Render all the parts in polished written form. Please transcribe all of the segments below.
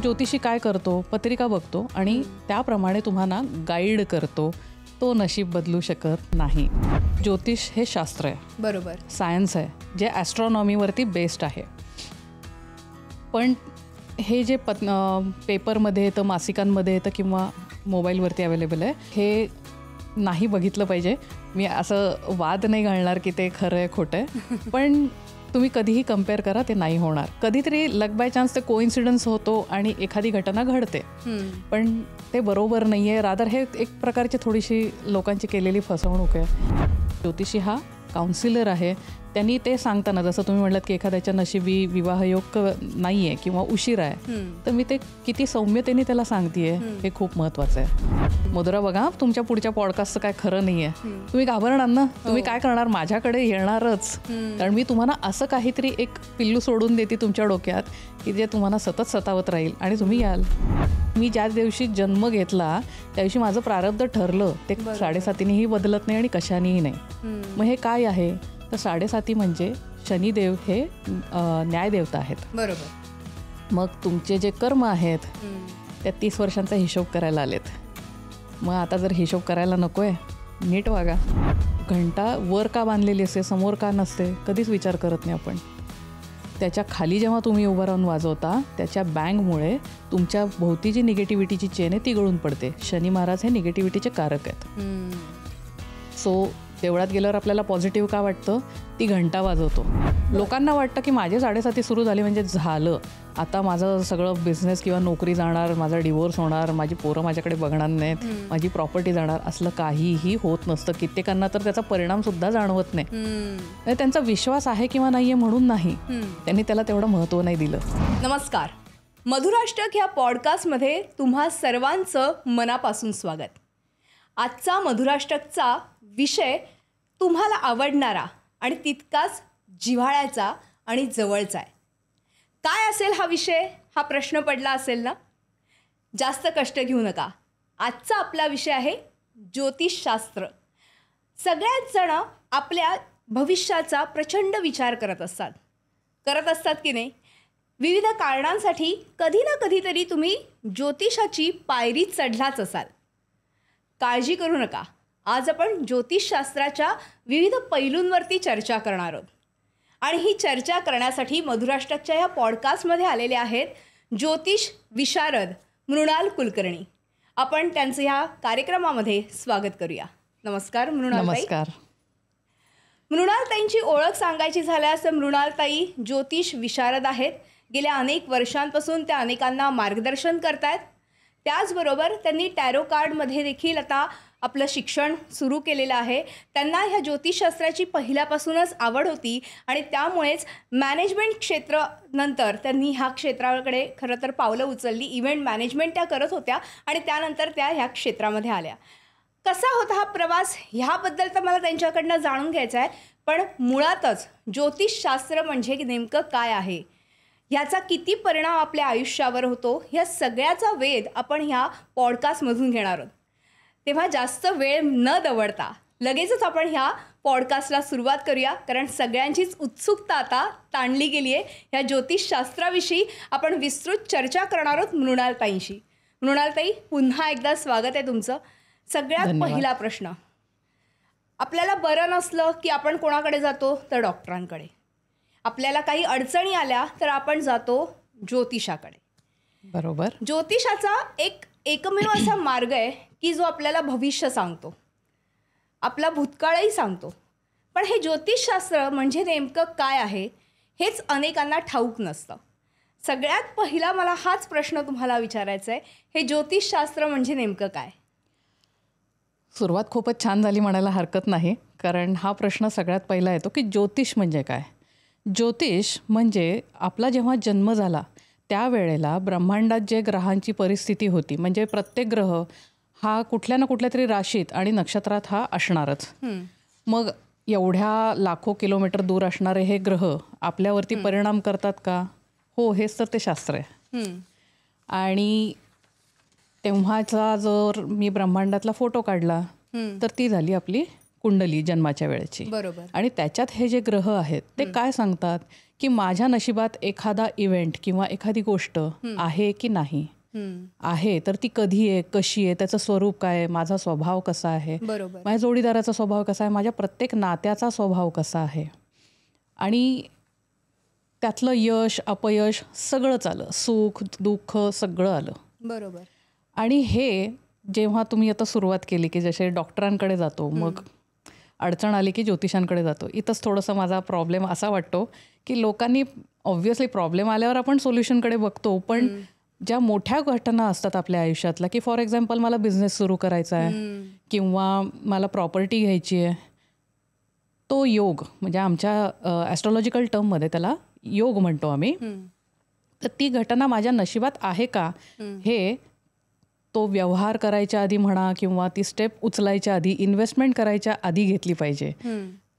ज्योतिषी काय करतो, पत्रिका बघतो आणि त्याप्रमाणे तुम्हाला गाईड करतो. तो नशीब बदलू शकत नाही. ज्योतिष हे शास्त्र आहे, बरोबर, सायन्स आहे, जे ॲस्ट्रॉनॉमीवरती बेस्ड आहे. पण हे जे पेपरमध्ये येतं, मासिकांमध्ये येतं किंवा मोबाईलवरती अवेलेबल आहे, हे नाही बघितलं पाहिजे. मी असं वाद नाही घालणार की ते खरं आहे खोटं आहे, पण तुम्ही कधीही कम्पेअर करा, ते नाही होणार. कधीतरी लक बाय चान्स ते कोइन्सिडन्स होतो आणि एखादी घटना घडते, पण ते बरोबर नाही आहे. रादर हे एक प्रकारची थोडीशी लोकांची केलेली फसवणूक आहे. ज्योतिषी हा काउन्सिलर आहे. त्यांनी ते सांगताना, जसं तुम्ही म्हटलात की एखाद्याच्या नशिबी विवाहयोग नाही आहे किंवा उशीर आहे, तर मी ते किती सौम्यतेने त्याला सांगतेय हे खूप महत्त्वाचं आहे. मधुरा, बघा, तुमच्या पुढच्या पॉडकास्टचं काय खरं नाही आहे. तुम्ही घाबरणार ना, तुम्ही काय करणार, माझ्याकडे येणारच. कारण मी तुम्हाला असं काहीतरी एक पिल्लू सोडून देते तुमच्या डोक्यात की जे तुम्हाला सतत सतावत राहील आणि तुम्ही याल. मी ज्या दिवशी जन्म घेतला त्या दिवशी माझं प्रारब्ध ठरलं, ते 7.5नीही बदलत नाही आणि कशानेही नाही. मग हे काय आहे तर 7.5 म्हणजे शनिदेव हे न्यायदेवता आहेत, बरोबर. मग तुमचे जे कर्म आहेत त्या 30 वर्षांचा हिशोब करायला आलेत. मग आता जर हिशोब करायला नको आहे, नीट वागा. घंटा वर का बांधलेली असते, समोर का नसते, कधीच विचार करत नाही आपण. त्याच्या खाली जेव्हा तुम्ही उभं राहून वाजवता, त्याच्या बँगमुळे तुमच्या भोवती जी निगेटिव्हिटीची चेन आहे ती गळून पडते. शनी महाराज हे निगेटिव्हिटीचे कारक आहेत. सो देवळात गेल्यावर आपल्याला पॉझिटिव्ह का वाटतं, ती घंटा वाजवतो. लोकांना वाटतं की माझे 7.5 सुरू झाले म्हणजे झालं, आता माझं सगळं बिझनेस किंवा नोकरी जाणार, माझा डिवोर्स होणार, माझी पोरं माझ्याकडे बघणार नाहीत, माझी प्रॉपर्टी जाणार. असलं काहीही होत नसतं. कित्येकांना तर त्याचा परिणाम सुद्धा जाणवत नाही. त्यांचा विश्वास आहे किंवा नाहीये म्हणून नाही, त्यांनी त्याला तेवढं महत्त्व नाही दिलं. नमस्कार, मधुराष्टक ह्या पॉडकास्टमध्ये तुम्हा सर्वांचं मनापासून स्वागत. आजचा मधुराष्टकचा विषय तुम्हाला आवडणारा आणि तितकाच जिव्हाळ्याचा आणि जवळचा आहे. काय असेल हा विषय, हा प्रश्न पडला असेल ना? जास्त कष्ट घेऊ नका. आजचा आपला विषय आहे ज्योतिषशास्त्र. सगळ्याच जण आपल्या भविष्याचा प्रचंड विचार करत असतात की नाही? विविध कारणांसाठी कधी ना कधीतरी तुम्ही ज्योतिषाची पायरी चढलाच असाल. काळजी करू नका. आज आपण ज्योतिषशास्त्राच्या विविध पैलूंवरती चर्चा करणार आहोत आणि ही चर्चा करण्यासाठी मधुराष्टकच्या ह्या पॉडकास्टमध्ये आलेले आहेत ज्योतिष विशारद मृणाल कुलकर्णी. आपण त्यांचं ह्या कार्यक्रमामध्ये स्वागत करूया. नमस्कार मृणाल. नमस्कार. मृणालताईंची ओळख सांगायची झाल्यास मृणालताई ज्योतिष विशारद आहेत. गेल्या अनेक वर्षांपासून त्या अनेकांना मार्गदर्शन करतायत. त्याचबरोबर त्यांनी टॅरो कार्डमध्ये देखील आता आपलं शिक्षण सुरू केलेलं आहे. त्यांना ह्या ज्योतिषशास्त्राची पहिल्यापासूनच आवड होती आणि त्यामुळेच मॅनेजमेंट क्षेत्र नंतर त्यांनी ह्या क्षेत्राकडे खरं तर पावलं उचलली. इव्हेंट मॅनेजमेंट त्या करत होत्या आणि त्यानंतर त्या ह्या क्षेत्रामध्ये आल्या. कसा होता हा प्रवास ह्याबद्दल तर मला त्यांच्याकडनं जाणून घ्यायचं आहे. पण मुळातच ज्योतिषशास्त्र म्हणजे नेमकं काय आहे, ह्याचा किती परिणाम आपल्या आयुष्यावर होतो, ह्या सगळ्याचा वेध आपण ह्या पॉडकास्टमधून घेणार आहोत. तेव्हा जास्त वेळ न दवडता लगेचच आपण ह्या पॉडकास्टला सुरुवात करूया, कारण सगळ्यांचीच उत्सुकता आता ताणली गेली आहे. ह्या ज्योतिषशास्त्राविषयी आपण विस्तृत चर्चा करणार आहोत मृणालताईंशी. मृणालताई, पुन्हा एकदा स्वागत आहे तुमचं. सगळ्यात पहिला प्रश्न, आपल्याला बरं नसलं की आपण कोणाकडे जातो तर डॉक्टरांकडे. आपल्याला काही अडचणी आल्या तर आपण जातो ज्योतिषाकडे. बरोबर. ज्योतिषाचा एकमेव असा मार्ग आहे की जो आपल्याला भविष्य सांगतो, आपला भूतकाळही सांगतो. पण हे ज्योतिषशास्त्र म्हणजे नेमकं काय आहे हेच अनेकांना ठाऊक नसतं. सगळ्यात पहिला मला हाच प्रश्न तुम्हाला विचारायचा आहे, हे ज्योतिषशास्त्र म्हणजे नेमकं काय? सुरुवात खूपच छान झाली म्हणायला हरकत नाही, कारण हा प्रश्न सगळ्यात पहिला येतो की ज्योतिष म्हणजे काय. ज्योतिष म्हणजे आपला जेव्हा जन्म झाला त्यावेळेला ब्रह्मांडात जे ग्रहांची परिस्थिती होती, म्हणजे प्रत्येक ग्रह हा कुठल्या ना कुठल्या तरी राशीत आणि नक्षत्रात हा असणारच. मग एवढ्या लाखो किलोमीटर दूर असणारे हे ग्रह आपल्यावरती परिणाम करतात का? हो, हेच तर ते शास्त्र आहे. आणि तेव्हाचा जर मी ब्रह्मांडातला फोटो काढला तर ती झाली आपली कुंडली जन्माच्या वेळेची. बरोबर. आणि त्याच्यात हे जे ग्रह आहेत ते काय सांगतात की माझ्या नशिबात एखादा इव्हेंट किंवा एखादी गोष्ट आहे की नाही, आहे तर ती कधी आहे, कशी आहे, त्याचं स्वरूप काय आहे, माझा स्वभाव कसा आहे, माझ्या जोडीदाराचा स्वभाव कसा आहे, माझ्या प्रत्येक नात्याचा स्वभाव कसा आहे, आणि त्यातलं यश अपयश सगळंच आलं, सुख दुःख सगळं आलं. बरोबर. आणि हे जेव्हा तुम्ही आता सुरुवात केली की जसे डॉक्टरांकडे जातो, मग अडचण आली की ज्योतिषांकडे जातो, इथंच थोडासा माझा प्रॉब्लेम असा वाटतो की लोकांनी ऑब्व्हियसली प्रॉब्लेम आल्यावर आपण सोल्युशनकडे बघतो, पण ज्या मोठ्या घटना असतात आपल्या आयुष्यातल्या की फॉर एक्झाम्पल मला बिझनेस सुरू करायचा आहे किंवा मला प्रॉपर्टी घ्यायची आहे, तो योग म्हणजे आमच्या ॲस्ट्रॉलॉजिकल टर्ममध्ये त्याला योग म्हणतो आम्ही, तर ती घटना माझ्या नशिबात आहे का हे तो व्यवहार करायच्या आधी म्हणा किंवा ती स्टेप उचलायच्या आधी, इन्व्हेस्टमेंट करायच्या आधी घेतली पाहिजे.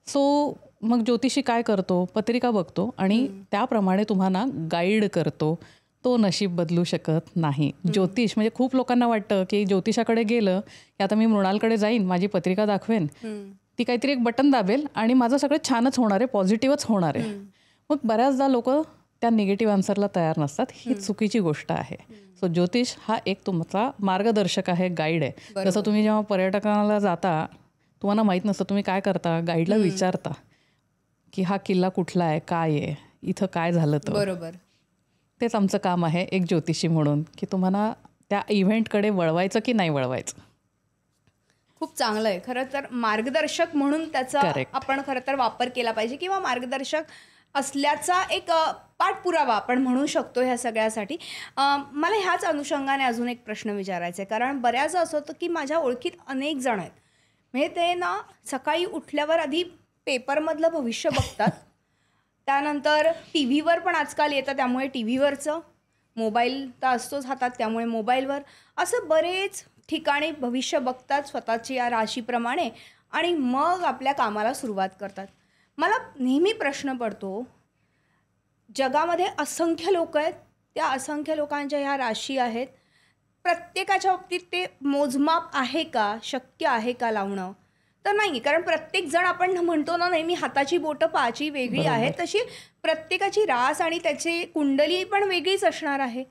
सो मग ज्योतिषी काय करतो, पत्रिका बघतो आणि त्याप्रमाणे तुम्हाला गाईड करतो. तो नशीब बदलू शकत नाही. ज्योतिष म्हणजे खूप लोकांना वाटतं की ज्योतिषाकडे गेलं की आता मी मृणालकडे जाईन, माझी पत्रिका दाखवेन, ती काहीतरी एक बटन दाबेल आणि माझं सगळं छानच होणार आहे, पॉझिटिव्हच होणार आहे. मग बऱ्याचदा लोक त्या निगेटिव्ह आन्सरला तयार नसतात. ही चुकीची गोष्ट आहे. सो ज्योतिष हा एक तुमचा मार्गदर्शक आहे, गाईड आहे. जसं तुम्ही जेव्हा पर्यटकाला जाता, तुम्हाला माहीत नसतं, तुम्ही काय करता, गाईडला विचारता की हा किल्ला कुठला आहे, काय आहे, इथं काय झालं. तर बरोबर, तेच आमचं काम आहे एक ज्योतिषी म्हणून, की तुम्हाला त्या इव्हेंटकडे वळवायचं की नाही वळवायचं. खूप चांगलं आहे. खरं तर मार्गदर्शक म्हणून त्याचा आपण खरं तर वापर केला पाहिजे, किंवा मार्गदर्शक असल्याचा एक पाठपुरावा आपण म्हणू शकतो ह्या सगळ्यासाठी. मला ह्याच अनुषंगाने अजून एक प्रश्न विचारायचा आहे, कारण बऱ्याचदा असं होतं की माझ्या ओळखीत अनेक जण आहेत, म्हणजे ते ना सकाळी उठल्यावर आधी पेपरमधलं भविष्य बघतात, त्यानंतर टी व्हीवर पण आजकाल येतं त्यामुळे टी व्हीवरचं, मोबाईल तर असतोच हातात त्यामुळे मोबाईलवर, असं बरेच ठिकाणी भविष्य बघतात स्वतःची या राशीप्रमाणे आणि मग आपल्या कामाला सुरुवात करतात. मला नेहमी प्रश्न पडतो, जगामध्ये असंख्य लोक आहेत, त्या असंख्य लोकांच्या ह्या राशी आहेत, प्रत्येकाच्या बाबतीत ते मोजमाप आहे का, शक्य आहे का लावणं? तर नाही, कारण प्रत्येकजण आपण म्हणतो ना नेहमी हाताची बोटं पाची वेगळी आहेत, तशी प्रत्येकाची रास आणि त्याची कुंडली पण वेगळीच असणार आहे.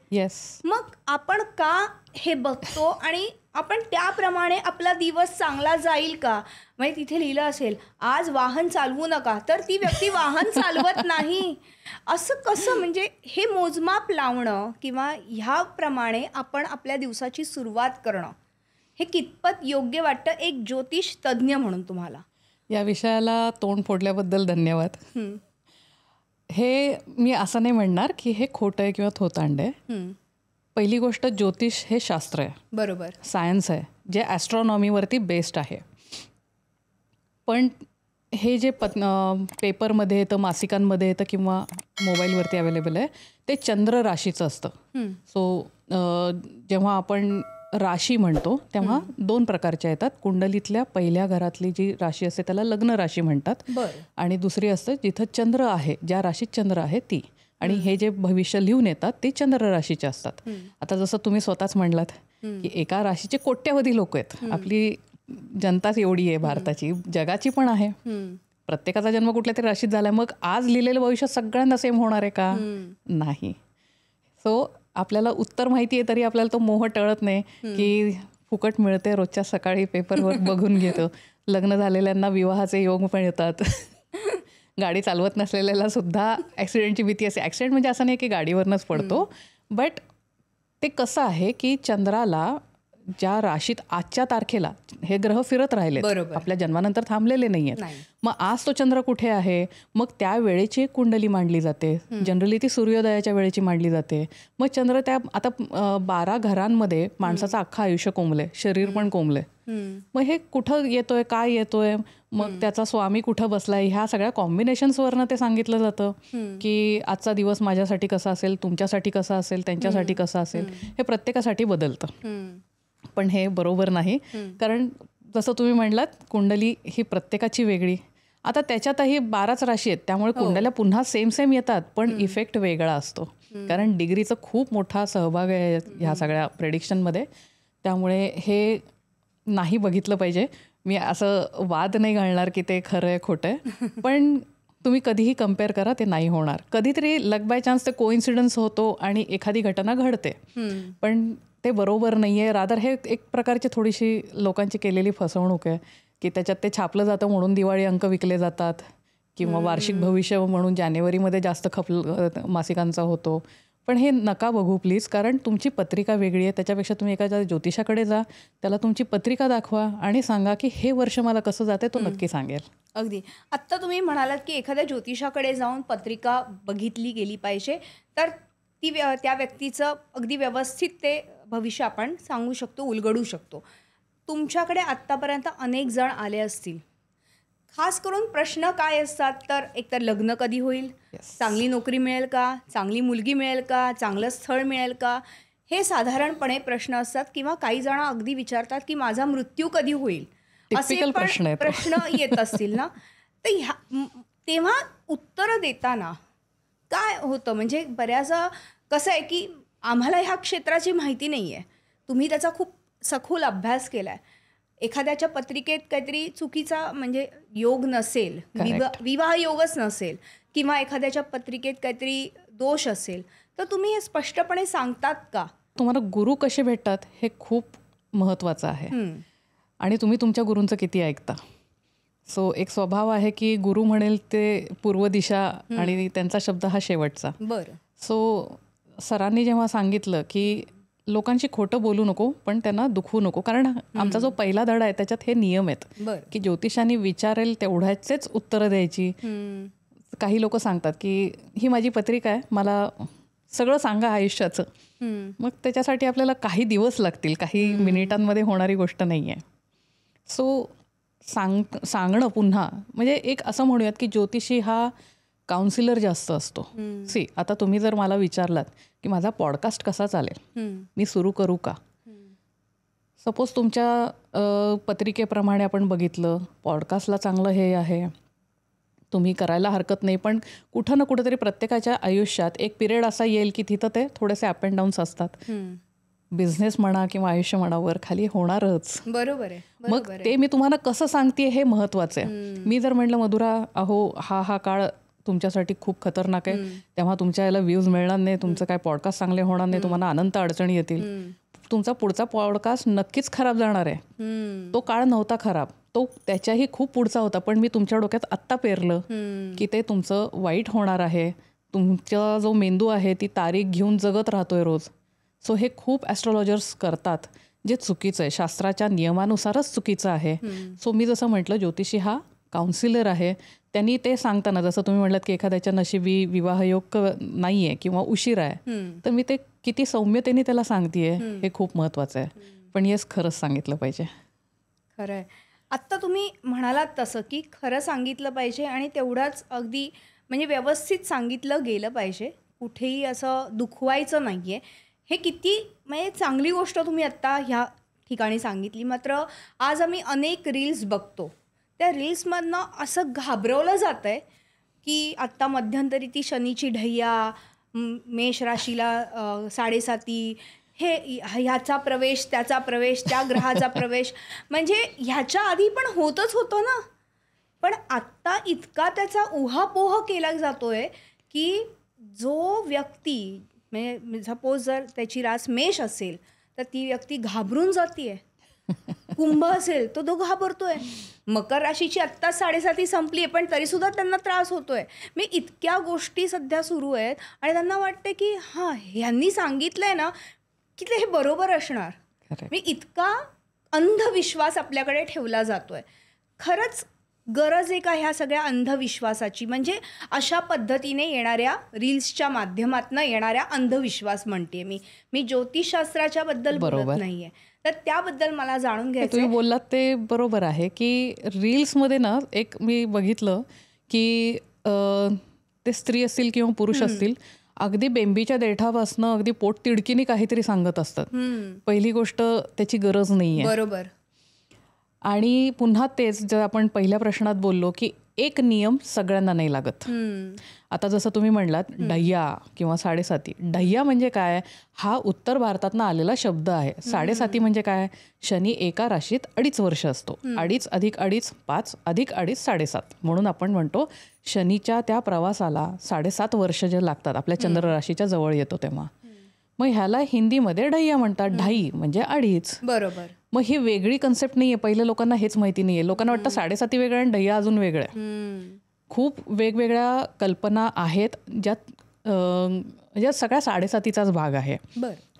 मग आपण का हे बघतो आणि आपण त्याप्रमाणे आपला दिवस चांगला जाईल का? म्हणजे तिथे लिहिलं असेल आज वाहन चालवू नका, तर ती व्यक्ती वाहन चालवत नाही. असं कसं, म्हणजे हे मोजमाप लावणं किंवा ह्याप्रमाणे आपण आपल्या दिवसाची सुरुवात करणं हे कितपत योग्य वाटतं एक ज्योतिष तज्ज्ञ म्हणून तुम्हाला? या विषयाला तोंड फोडल्याबद्दल धन्यवाद. हे मी असं नाही म्हणणार की हे खोटं आहे किंवा थोतांड आहे. पहिली गोष्ट, ज्योतिष हे शास्त्र आहे, बरोबर, सायन्स आहे, जे ॲस्ट्रॉनॉमीवरती बेस्ड आहे. पण हे जे पेपरमध्ये येतं, मासिकांमध्ये येतं किंवा मोबाईलवरती अवेलेबल आहे, ते चंद्र राशीचं असतं. सो जेव्हा आपण राशी म्हणतो तेव्हा दोन प्रकारच्या येतात. कुंडलीतल्या पहिल्या घरातली जी राशी असते त्याला लग्न राशी म्हणतात, आणि दुसरी असते जिथं चंद्र आहे, ज्या राशीत चंद्र आहे ती. आणि हे जे भविष्य लिहून येतात ते चंद्र राशीचे असतात. आता जसं तुम्ही स्वतःच म्हणलात की एका राशीचे कोट्यवधी लोक आहेत, आपली जनताच एवढी आहे भारताची, जगाची पण आहे, प्रत्येकाचा जन्म कुठल्या तरी राशीत झाला. मग आज लिहिलेलं भविष्य सगळ्यांना सेम होणार आहे का? नाही. सो आपल्याला उत्तर माहिती आहे तरी आपल्याला तो मोह टळत नाही की फुकट मिळते, रोजच्या सकाळी पेपरवर बघून घेतो. लग्न झालेल्यांना विवाहाचे योग पण येतात, गाडी चालवत नसलेल्याला सुद्धा ॲक्सिडेंटची भीती असते. ॲक्सिडेंट म्हणजे असं नाही की गाडीवरनंच पडतो, बट ते कसं आहे की चंद्राला ज्या राशीत आजच्या तारखेला हे ग्रह फिरत राहिले, आपल्या जन्मानंतर थांबलेले नाही आहेत. मग आज तो चंद्र कुठे आहे, मग त्या वेळेची कुंडली मांडली जाते. जनरली ती सूर्योदयाच्या वेळेची मांडली जाते. मग चंद्र त्या आता 12 घरांमध्ये माणसाचं अख्खं आयुष्य कोंबलंय, शरीर पण कोंबलंय. मग हे कुठं येतोय, काय येतोय, मग त्याचा स्वामी कुठं बसलाय, ह्या सगळ्या कॉम्बिनेशन्सवरनं ते सांगितलं जातं की आजचा दिवस माझ्यासाठी कसा असेल, तुमच्यासाठी कसा असेल, त्यांच्यासाठी कसा असेल. हे प्रत्येकासाठी बदलतं. पण हे बरोबर नाही, कारण जसं तुम्ही म्हणलात कुंडली ही प्रत्येकाची वेगळी. आता त्याच्यातही 12च राशी आहेत, त्यामुळे कुंडल्या पुन्हा सेम येतात, पण इफेक्ट वेगळा असतो. कारण डिग्रीचा खूप मोठा सहभाग आहे ह्या सगळ्या प्रेडिक्शनमध्ये. त्यामुळे हे नाही बघितलं पाहिजे. मी असं वाद नाही घालणार की ते खरं आहे खोटं आहे, पण तुम्ही कधीही कम्पेअर करा, ते नाही होणार. कधीतरी लक बाय चान्स ते कोइन्सिडन्स होतो आणि एखादी घटना घडते, पण ते बरोबर नाही आहे. रादर हे एक प्रकारची थोडीशी लोकांची केलेली फसवणूक आहे की त्याच्यात ते छापलं जातं म्हणून दिवाळी अंक विकले जातात, किंवा वार्षिक भविष्य म्हणून जानेवारीमध्ये जास्त मासिकांचा होतो. पण हे नका बघू प्लीज, कारण तुमची पत्रिका वेगळी आहे. त्याच्यापेक्षा तुम्ही एखाद्या ज्योतिषाकडे जा, त्याला तुमची पत्रिका दाखवा आणि सांगा की हे वर्ष मला कसं जाते, तो नक्की सांगेल. अगदी. आत्ता तुम्ही म्हणालात की एखाद्या ज्योतिषाकडे जाऊन पत्रिका बघितली गेली पाहिजे, तर त्या व्यक्तीचं अगदी व्यवस्थित ते भविष्य आपण सांगू शकतो, उलगडू शकतो. तुमच्याकडे आत्तापर्यंत अनेक जण आले असतील. खास करून प्रश्न काय असतात, तर एकतर लग्न कधी होईल, चांगली नोकरी मिळेल का, चांगली मुलगी मिळेल का, चांगलं स्थळ मिळेल का, हे साधारणपणे प्रश्न असतात. किंवा काही जण अगदी विचारतात की माझा मृत्यू कधी होईल, असे पण प्रश्न येत असतील ना. तर तेव्हा उत्तरं देताना काय होतं, म्हणजे बऱ्याचदा कसं आहे की आम्हाला ह्या क्षेत्राची माहिती नाही आहे, तुम्ही त्याचा खूप सखोल अभ्यास केला आहे. एखाद्याच्या पत्रिकेत काहीतरी चुकीचा म्हणजे योग नसेल, विवाह योगच नसेल, किंवा एखाद्याच्या पत्रिकेत काहीतरी दोष असेल, तर तुम्ही हे स्पष्टपणे सांगतात का? तुम्हाला गुरु कसे भेटतात हे खूप महत्त्वाचं आहे, आणि तुम्ही तुमच्या गुरूंचं किती ऐकता. सो एक स्वभाव आहे की गुरु म्हणेल ते पूर्व दिशा आणि त्यांचा शब्द हा शेवटचा. बरं. सो सरांनी जेव्हा सांगितलं की लोकांशी खोटं बोलू नको, पण त्यांना दुखवू नको, कारण आमचा जो पहिला धडा आहे त्याच्यात हे नियम आहेत की ज्योतिषांनी विचारेल तेवढ्याचेच उत्तरं द्यायची. काही लोक सांगतात की ही माझी पत्रिका आहे, मला सगळं सांगा आयुष्याचं. मग त्याच्यासाठी आपल्याला काही दिवस लागतील, काही मिनिटांमध्ये होणारी गोष्ट नाही आहे. सो सांगणं पुन्हा, म्हणजे एक असं म्हणूयात की ज्योतिषी हा काउन्सिलर जास्त असतो. आता तुम्ही जर मला विचारलात की माझा पॉडकास्ट कसा चालेल, मी सुरू करू का, सपोज तुमच्या पत्रिकेप्रमाणे आपण बघितलं पॉडकास्टला चांगलं हे आहे, तुम्ही करायला हरकत नाही, पण कुठं ना कुठेतरी प्रत्येकाच्या आयुष्यात एक पिरियड असा येईल की तिथं ते थोडेसे अप अँड डाऊन्स असतात. बिझनेस म्हणा किंवा आयुष्य म्हणा, वर खाली होणारच. बरोबर आहे. मग ते मी तुम्हाला कसं सांगते हे महत्वाचं आहे. मी जर म्हटलं मधुरा अहो हा काळ तुमच्यासाठी खूप खतरनाक आहे, तेव्हा तुमच्या याला व्ह्यूज मिळणार नाही, तुमचं काय पॉडकास्ट चांगले होणार नाही, तुम्हाला अनंत अडचणी येतील, तुमचा पुढचा पॉडकास्ट नक्कीच खराब जाणार आहे. तो काळ नव्हता खराब, तो त्याच्याही खूप पुढचा होता, पण मी तुमच्या डोक्यात आत्ता पेरलं की ते तुमचं वाईट होणार आहे. तुमचा जो मेंदू आहे ती तारीख घेऊन जगत राहतोय रोज. सो हे खूप ॲस्ट्रॉलॉजर्स करतात, जे चुकीचं आहे, शास्त्राच्या नियमानुसारच चुकीचं आहे. सो मी जसं म्हटलं ज्योतिषी हा काउन्सिलर आहे, त्यांनी ते सांगताना जसं तुम्ही म्हटलात की एखाद्याच्या नशिबी विवाहयोग नाही आहे किंवा उशीर आहे, तर मी ते किती सौम्यतेने त्याला सांगतेय हे खूप महत्त्वाचं आहे. पण येस, खरंच सांगितलं पाहिजे. खरं आहे. आत्ता तुम्ही म्हणालात तसं की खरं सांगितलं पाहिजे आणि तेवढंच अगदी म्हणजे व्यवस्थित सांगितलं गेलं पाहिजे, कुठेही असं दुखवायचं नाही आहे. हे किती म्हणजे चांगली गोष्ट तुम्ही आत्ता ह्या ठिकाणी सांगितली. मात्र आज आम्ही अनेक रील्स बघतो, त्या रील्समधनं असं घाबरवलं जातं आहे की आत्ता मध्यंतरी ती शनीची ढैया, मेष राशीला 7.5 ह्याचा प्रवेश, त्याचा प्रवेश, त्या ग्रहाचा प्रवेश, म्हणजे ह्याच्या आधी पण होतच होतं ना. पण आत्ता इतका त्याचा उहापोह केला जातोय की जो व्यक्ती म्हणजे सपोज जर त्याची रास मेष असेल तर ती व्यक्ती घाबरून जातीये, कुंभ असेल तो घाबरतोय, मकर राशीची आत्ता 7.5 संपली आहे पण तरीसुद्धा त्यांना त्रास होतोय. मी इतक्या गोष्टी सध्या सुरू आहेत आणि त्यांना वाटते की हां ह्यांनी सांगितलंय ना की ते हे बरोबर असणार. मी इतका अंधविश्वास आपल्याकडे ठेवला जातोय. खरंच गरज आहे का ह्या सगळ्या अंधविश्वासाची, म्हणजे अशा पद्धतीने येणाऱ्या रील्सच्या माध्यमातून येणाऱ्या अंधविश्वास म्हणते मी ज्योतिषशास्त्राच्या बद्दल बोलत नाहीये. तर त्याबद्दल मला जाणून घ्यायचं. तुम्ही बोललात ते बरोबर आहे की रील्समध्ये ना एक मी बघितलं की ते स्त्री असतील किंवा पुरुष असतील, अगदी बेंबीच्या देठापासनं अगदी पोट तिडकीने काहीतरी सांगत असतात. पहिली गोष्ट त्याची गरज नाहीये. बरोबर. आणि पुन्हा तेच जे आपण पहिल्या प्रश्नात बोललो की एक नियम सगळ्यांना नाही लागत. आता जसं तुम्ही म्हणलात ढय्या किंवा 7.5. ढय्या म्हणजे काय, हा उत्तर भारतातनं आलेला शब्द आहे. 7.5 म्हणजे काय, शनी एका राशीत 2.5 वर्ष असतो. 2.5 अधिक 2.5 5 अधिक 2.5 7.5. म्हणून आपण म्हणतो शनीच्या त्या प्रवासाला 7.5 वर्ष जे लागतात, आपल्या चंद्र राशीच्या जवळ येतो तेव्हा. मग ह्याला हिंदीमध्ये ढय्या म्हणतात. ढाई म्हणजे 2.5. बरोबर. मग ही वेगळी कन्सेप्ट नाहीये. पहिल्या लोकांना हेच माहिती नाहीये. लोकांना वाटतं 7.5 वेगळं आणि ढय्या अजून वेगळं आहे. खूप वेगवेगळ्या कल्पना आहेत ज्यात सगळ्या 7.5चाच भाग आहे.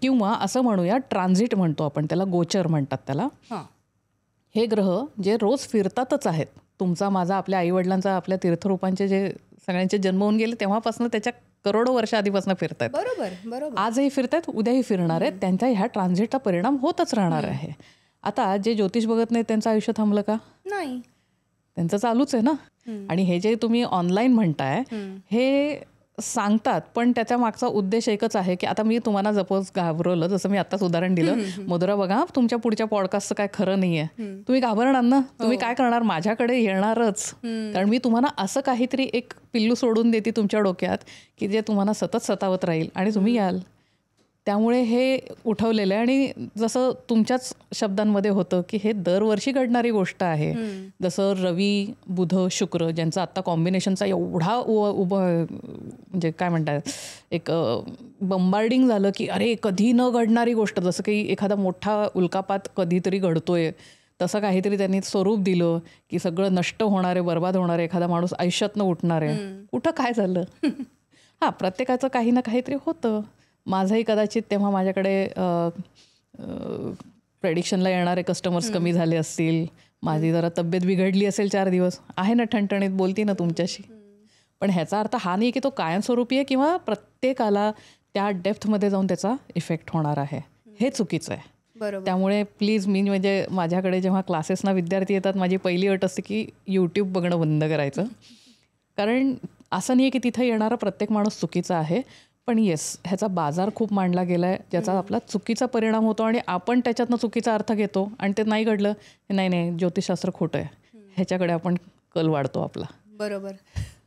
किंवा असं म्हणूया ट्रान्झिट म्हणतो आपण त्याला, गोचर म्हणतात त्याला. हे ग्रह जे रोज फिरतातच आहेत. तुमचा, माझा, आपल्या आईवडिलांचा, आपल्या तीर्थरूपांचे जे सगळ्यांचे जन्म होऊन गेले तेव्हापासून त्याच्या करोडो वर्ष आधीपासून फिरतायत. बरोबर. आजही फिरतायत, उद्याही फिरणार आहेत. त्यांच्या ह्या ट्रान्झिटचा परिणाम होतच राहणार आहे. आता जे ज्योतिष बघत नाही त्यांचं आयुष्य थांबलं का? नाही, त्यांचं चालूच आहे ना. आणि हे जे तुम्ही ऑनलाईन म्हणताय हे सांगतात, पण त्याच्या मागचा उद्देश एकच आहे की आता मी तुम्हाला सपोज घाबरवलं, जसं मी आत्ताच उदाहरण दिलं, मधुरा बघा तुमच्या पुढच्या पॉडकास्टचं काय खरं नाहीये, तुम्ही घाबरणार ना. तुम्ही काय करणार, माझ्याकडे येणारच. कारण मी तुम्हाला असं काहीतरी एक पिल्लू सोडून देते तुमच्या डोक्यात की जे तुम्हाला सतत सतावत राहील आणि तुम्ही याल. त्यामुळे हे उठवलेलं आहे. आणि जसं तुमच्याच शब्दांमध्ये होतं की हे दरवर्षी घडणारी गोष्ट आहे. जसं रवी, बुध, शुक्र ज्यांचा आत्ता कॉम्बिनेशनचा एवढा म्हणजे काय म्हणतात, एक बंबार्डिंग झालं की अरे कधी न घडणारी गोष्ट, जसं काही एखादा मोठा उल्कापात कधीतरी घडतोय तसं काहीतरी त्यांनी स्वरूप दिलं की सगळं नष्ट होणार आहे, बर्बाद होणार आहे, एखादा माणूस आयुष्यातनं उठणार आहे. कुठं काय झालं? हां, प्रत्येकाचं काही ना काहीतरी होतं. माझंही कदाचित तेव्हा माझ्याकडे प्रेडिक्शनला येणारे कस्टमर्स कमी झाले असतील, माझी जरा तब्येत बिघडली असेल 4 दिवस, आहे ना ठणठणीत बोलती ना तुमच्याशी. पण ह्याचा अर्थ हा नाही की तो कायमस्वरूपी आहे किंवा प्रत्येकाला त्या डेप्थमध्ये जाऊन त्याचा इफेक्ट होणार आहे. हे चुकीचं आहे. त्यामुळे प्लीज, मी म्हणजे माझ्याकडे जेव्हा क्लासेसना विद्यार्थी येतात माझी पहिली अट असते की यूट्यूब बघणं बंद करायचं. कारण असं नाही की तिथं येणारा प्रत्येक माणूस चुकीचा आहे, पण येस, ह्याचा बाजार खूप मांडला गेला आहे ज्याचा आपला चुकीचा परिणाम होतो आणि आपण त्याच्यातनं चुकीचा अर्थ घेतो आणि ते नाही घडलं, नाही ज्योतिषशास्त्र खोटं आहे, ह्याच्याकडे आपण कल वाढतो आपला. बरोबर.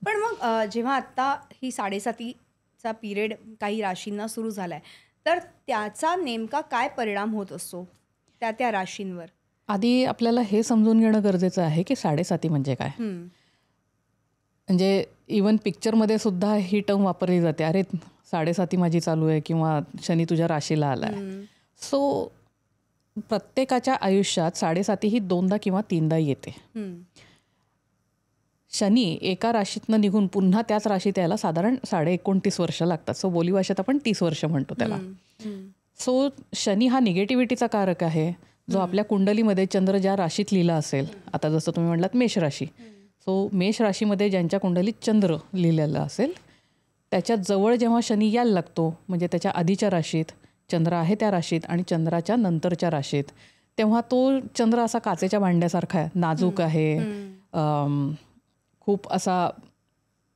पण मग जेव्हा आत्ता ही 7.5चा पिरियड काही राशींना सुरू झाला आहे, तर त्याचा नेमका काय परिणाम होत असतो त्या राशींवर? आधी आपल्याला हे समजून घेणं गरजेचं आहे की 7.5 म्हणजे काय. म्हणजे इवन पिक्चरमध्ये सुद्धा ही टर्म वापरली जाते, अरे 7.5 माझी चालू आहे किंवा शनी तुझ्या राशीला आला आहे. सो प्रत्येकाच्या आयुष्यात 7.5 ही 2दा किंवा 3दा येते. शनी एका राशीतनं निघून पुन्हा त्याच राशीत यायला साधारण 29.5 वर्ष लागतात. सो बोलीभाषेत आपण 30 वर्ष म्हणतो त्याला. सो शनी हा निगेटिव्हिटीचा कारक आहे जो आपल्या कुंडलीमध्ये चंद्र ज्या राशीत लिहिला असेल, आता जसं तुम्ही म्हटलात मेष राशी, सो मेष राशीमध्ये ज्यांच्या कुंडलीत चंद्र लिहिलेला असेल त्याच्या जवळ जेव्हा शनी यायला लागतो, म्हणजे त्याच्या आधीच्या राशीत चंद्र आहे त्या राशीत आणि चंद्राच्या नंतरच्या राशीत, तेव्हा तो चंद्र असा काचेच्या भांड्यासारखा आहे, नाजूक आहे, खूप असा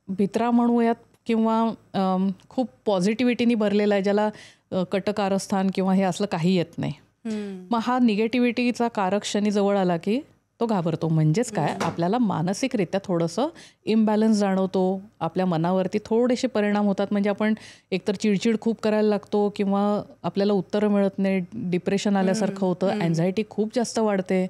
भित्रा म्हणूयात किंवा खूप पॉझिटिव्हिटीनी भरलेला आहे, ज्याला कटकारस्थान किंवा हे असलं काही येत नाही. मग हा निगेटिव्हिटीचा कारक शनी जवळ आला की तो घाबरतो. म्हणजेच काय, आपल्याला मानसिकरित्या थोडंसं इम्बॅलन्स जाणवतो, आपल्या मनावरती थोडेसे परिणाम होतात. म्हणजे आपण एकतर चिडचिड खूप करायला लागतो किंवा आपल्याला उत्तरं मिळत नाही, डिप्रेशन आल्यासारखं होतं, अँझायटी खूप जास्त वाढते.